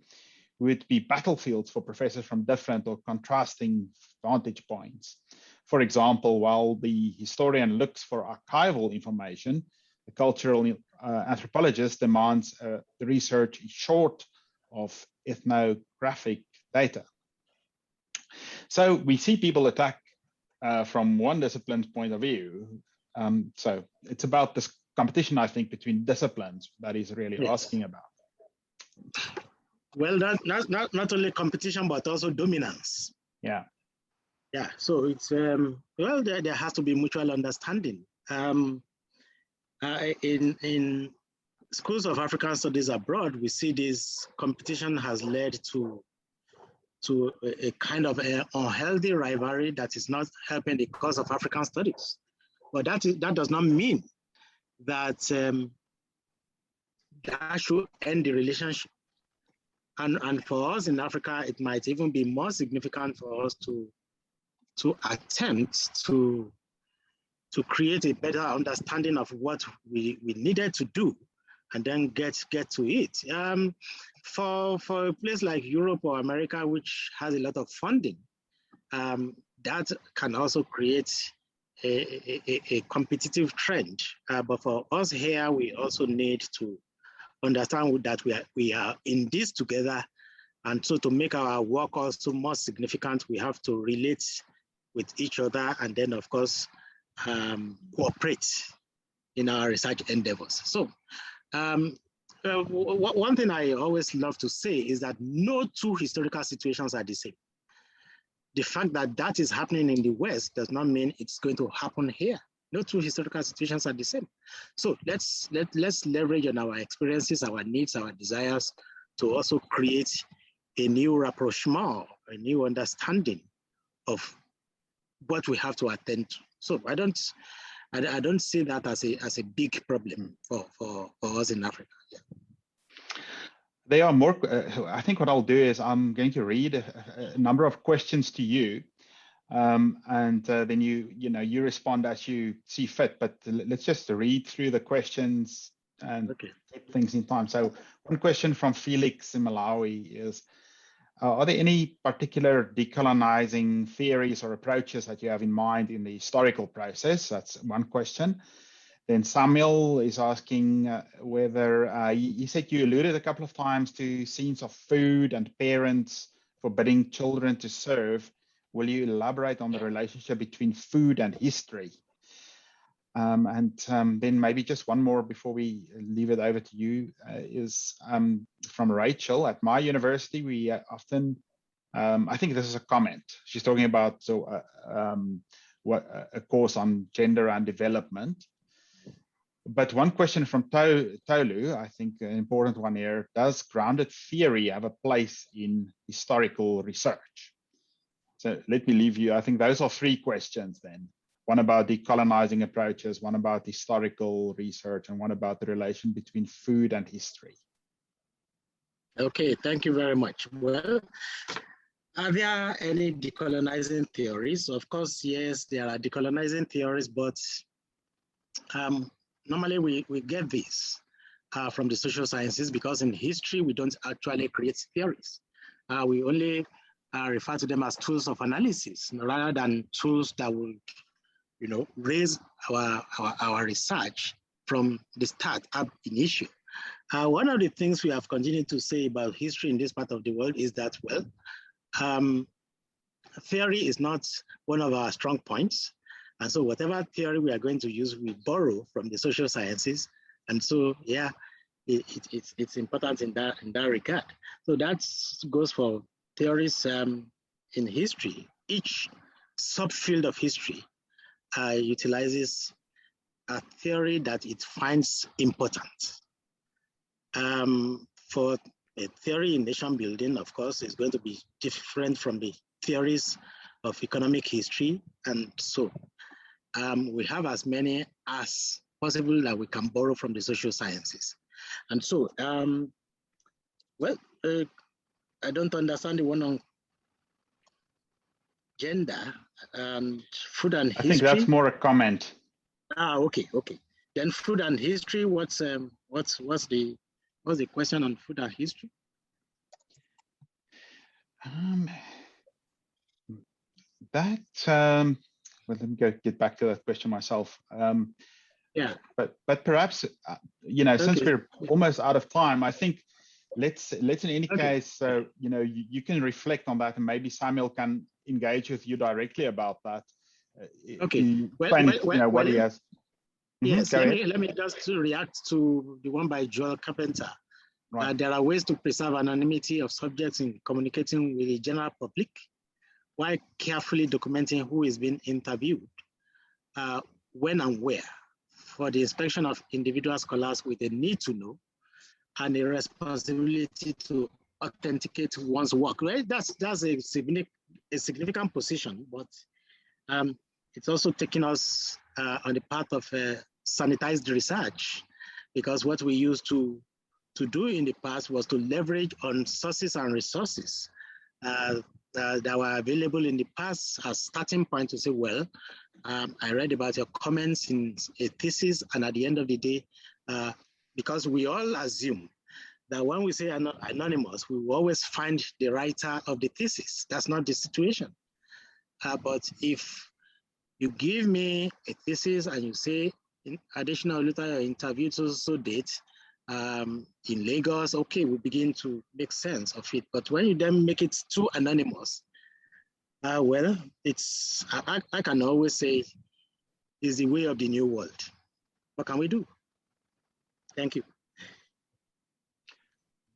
Speaker 1: would be battlefields for professors from different or contrasting vantage points. For example, while the historian looks for archival information, the cultural anthropologist demands the research short of ethnographic data. So we see people attack from one discipline's point of view. So it's about this competition, I think, between disciplines that he's really asking about.
Speaker 2: Well, not only competition, but also dominance.
Speaker 1: Yeah.
Speaker 2: Yeah, so it's, well, there has to be mutual understanding. In schools of African studies abroad, we see this competition has led to a kind of unhealthy rivalry that is not helping the cause of African studies. But that does not mean that that should end the relationship. And for us in Africa, it might even be more significant for us to attempt to create a better understanding of what we needed to do, and then get to it. For a place like Europe or America, which has a lot of funding, that can also create a competitive trend. But for us here, we also need to understand that we are in this together. And so to make our work also more significant, we have to relate with each other, and then of course, cooperate in our research endeavors. So one thing I always love to say is that no two historical situations are the same. The fact that that is happening in the West does not mean it's going to happen here. No two historical situations are the same. So let's leverage on our experiences, our needs, our desires to also create a new rapprochement, a new understanding of what we have to attend to. So I don't see that as a big problem for us in Africa. Yeah.
Speaker 1: There are more. I think what I'll do is I'm going to read a number of questions to you. and then you respond as you see fit. But let's just read through the questions and keep things in time. So one question from Felix in Malawi is, are there any particular decolonizing theories or approaches that you have in mind in the historical process? That's one question. Then Samuel is asking whether, he said you alluded a couple of times to scenes of food and parents forbidding children to serve. Will you elaborate on the relationship between food and history? Then maybe just one more before we leave it over to you is from Rachel. At my university, we often, I think this is a comment. She's talking about a course on gender and development. But one question from Tolu, I think an important one here, does grounded theory have a place in historical research? So let me leave you, I think those are three questions then. One about decolonizing approaches, one about historical research, and one about the relation between food and history.
Speaker 2: Okay, thank you very much. Well, are there any decolonizing theories? Of course, yes, there are decolonizing theories, but normally we get this from the social sciences, because in history, we don't actually create theories. We only refer to them as tools of analysis rather than tools that will raise our research from the start up initial. One of the things we have continued to say about history in this part of the world is that, well, theory is not one of our strong points. And so whatever theory we are going to use, we borrow from the social sciences. And so, yeah, it's important in that regard. So that goes for theories in history. Each subfield of history utilizes a theory that it finds important. For a theory in nation building, of course, is going to be different from the theories of economic history. And so we have as many as possible that we can borrow from the social sciences. And so, well, I don't understand the one on gender and food and history.
Speaker 1: I think that's more a comment.
Speaker 2: Okay. Then food and history. What's the question on food and history?
Speaker 1: Well, let me get back to that question myself.
Speaker 2: Yeah.
Speaker 1: But perhaps since we're almost out of time, I think let's in any case, you can reflect on that, and maybe Samuel can engage with you directly about that.
Speaker 2: Okay.
Speaker 1: What he has.
Speaker 2: Yes. Let me just react to the one by Joel Carpenter. Right. There are ways to preserve anonymity of subjects in communicating with the general public, while carefully documenting who is being interviewed, when and where, for the inspection of individual scholars with a need to know and a responsibility to authenticate one's work. Right? That's a significant position, but it's also taking us on the path of sanitized research, because what we used to do in the past was to leverage on sources and resources that were available in the past as starting point to say, well, I read about your comments in a thesis, and at the end of the day, because we all assume that when we say anonymous, we will always find the writer of the thesis. That's not the situation. But if you give me a thesis and you say, Adesina Olutayo interviewed so date in Lagos, okay, we begin to make sense of it. But when you then make it too anonymous, well, I can always say, it's the way of the new world. What can we do? Thank you.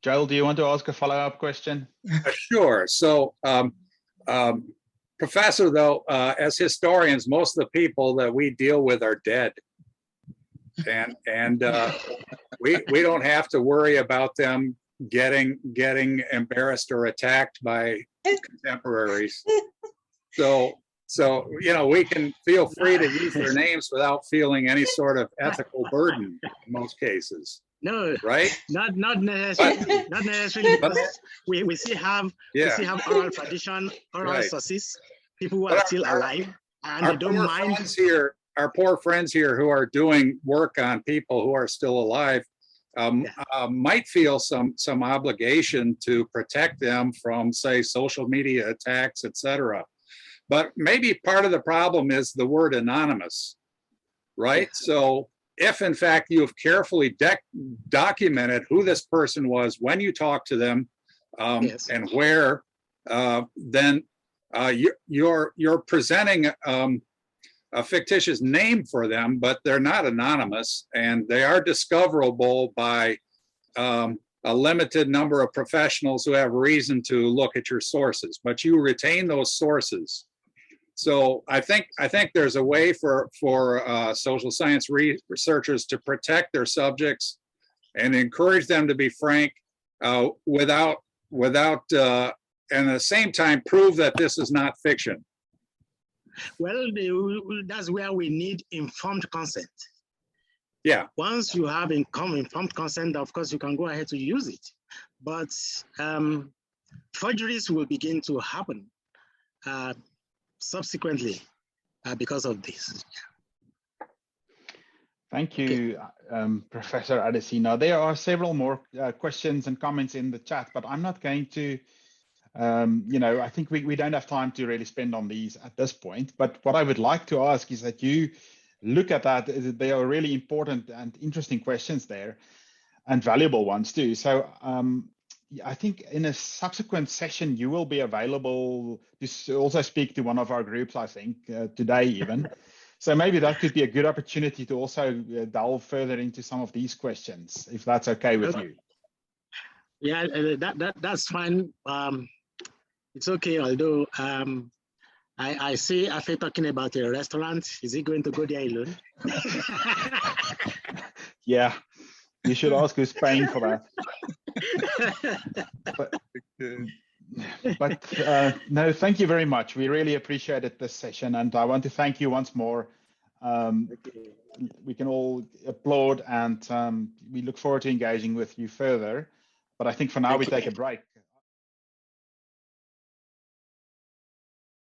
Speaker 1: Joel, do you want to ask a follow-up question?
Speaker 4: Sure. So, Professor, though, as historians, most of the people that we deal with are dead. And we don't have to worry about them getting embarrassed or attacked by contemporaries. So we can feel free to use their names without feeling any sort of ethical burden in most cases.
Speaker 2: No,
Speaker 4: right?
Speaker 2: Not necessarily. Not necessarily, because we still have oral tradition, oral sources. people who are still alive, and they don't mind.
Speaker 4: Our poor friends here who are doing work on people who are still alive might feel some obligation to protect them from, say, social media attacks, etc. But maybe part of the problem is the word anonymous, right? Yeah. So if in fact you have carefully documented who this person was when you talked to them, yes, and where, then you're presenting a fictitious name for them, but they're not anonymous, and they are discoverable by a limited number of professionals who have reason to look at your sources, but you retain those sources. So I think there's a way for social science researchers to protect their subjects and encourage them to be frank, without and at the same time prove that this is not fiction.
Speaker 2: Well, that's where we need informed consent.
Speaker 4: Yeah.
Speaker 2: Once you have informed consent, of course, you can go ahead to use it. But forgeries will begin to happen subsequently because of this.
Speaker 1: Thank you, Professor Adesina. There are several more questions and comments in the chat, but I'm not going to, I think we don't have time to really spend on these at this point. But what I would like to ask is that you look at that. They are really important and interesting questions there, and valuable ones too. So I think in a subsequent session, you will be available to also speak to one of our groups, I think, today even. So maybe that could be a good opportunity to also delve further into some of these questions, if that's okay with you.
Speaker 2: Yeah, that's fine. It's okay, although I see Afe talking about a restaurant. Is he going to go there alone?
Speaker 1: Yeah, you should ask who's paying for that. But no, thank you very much. We really appreciated this session, and I want to thank you once more. We can all applaud, and we look forward to engaging with you further. But I think for now we take a break.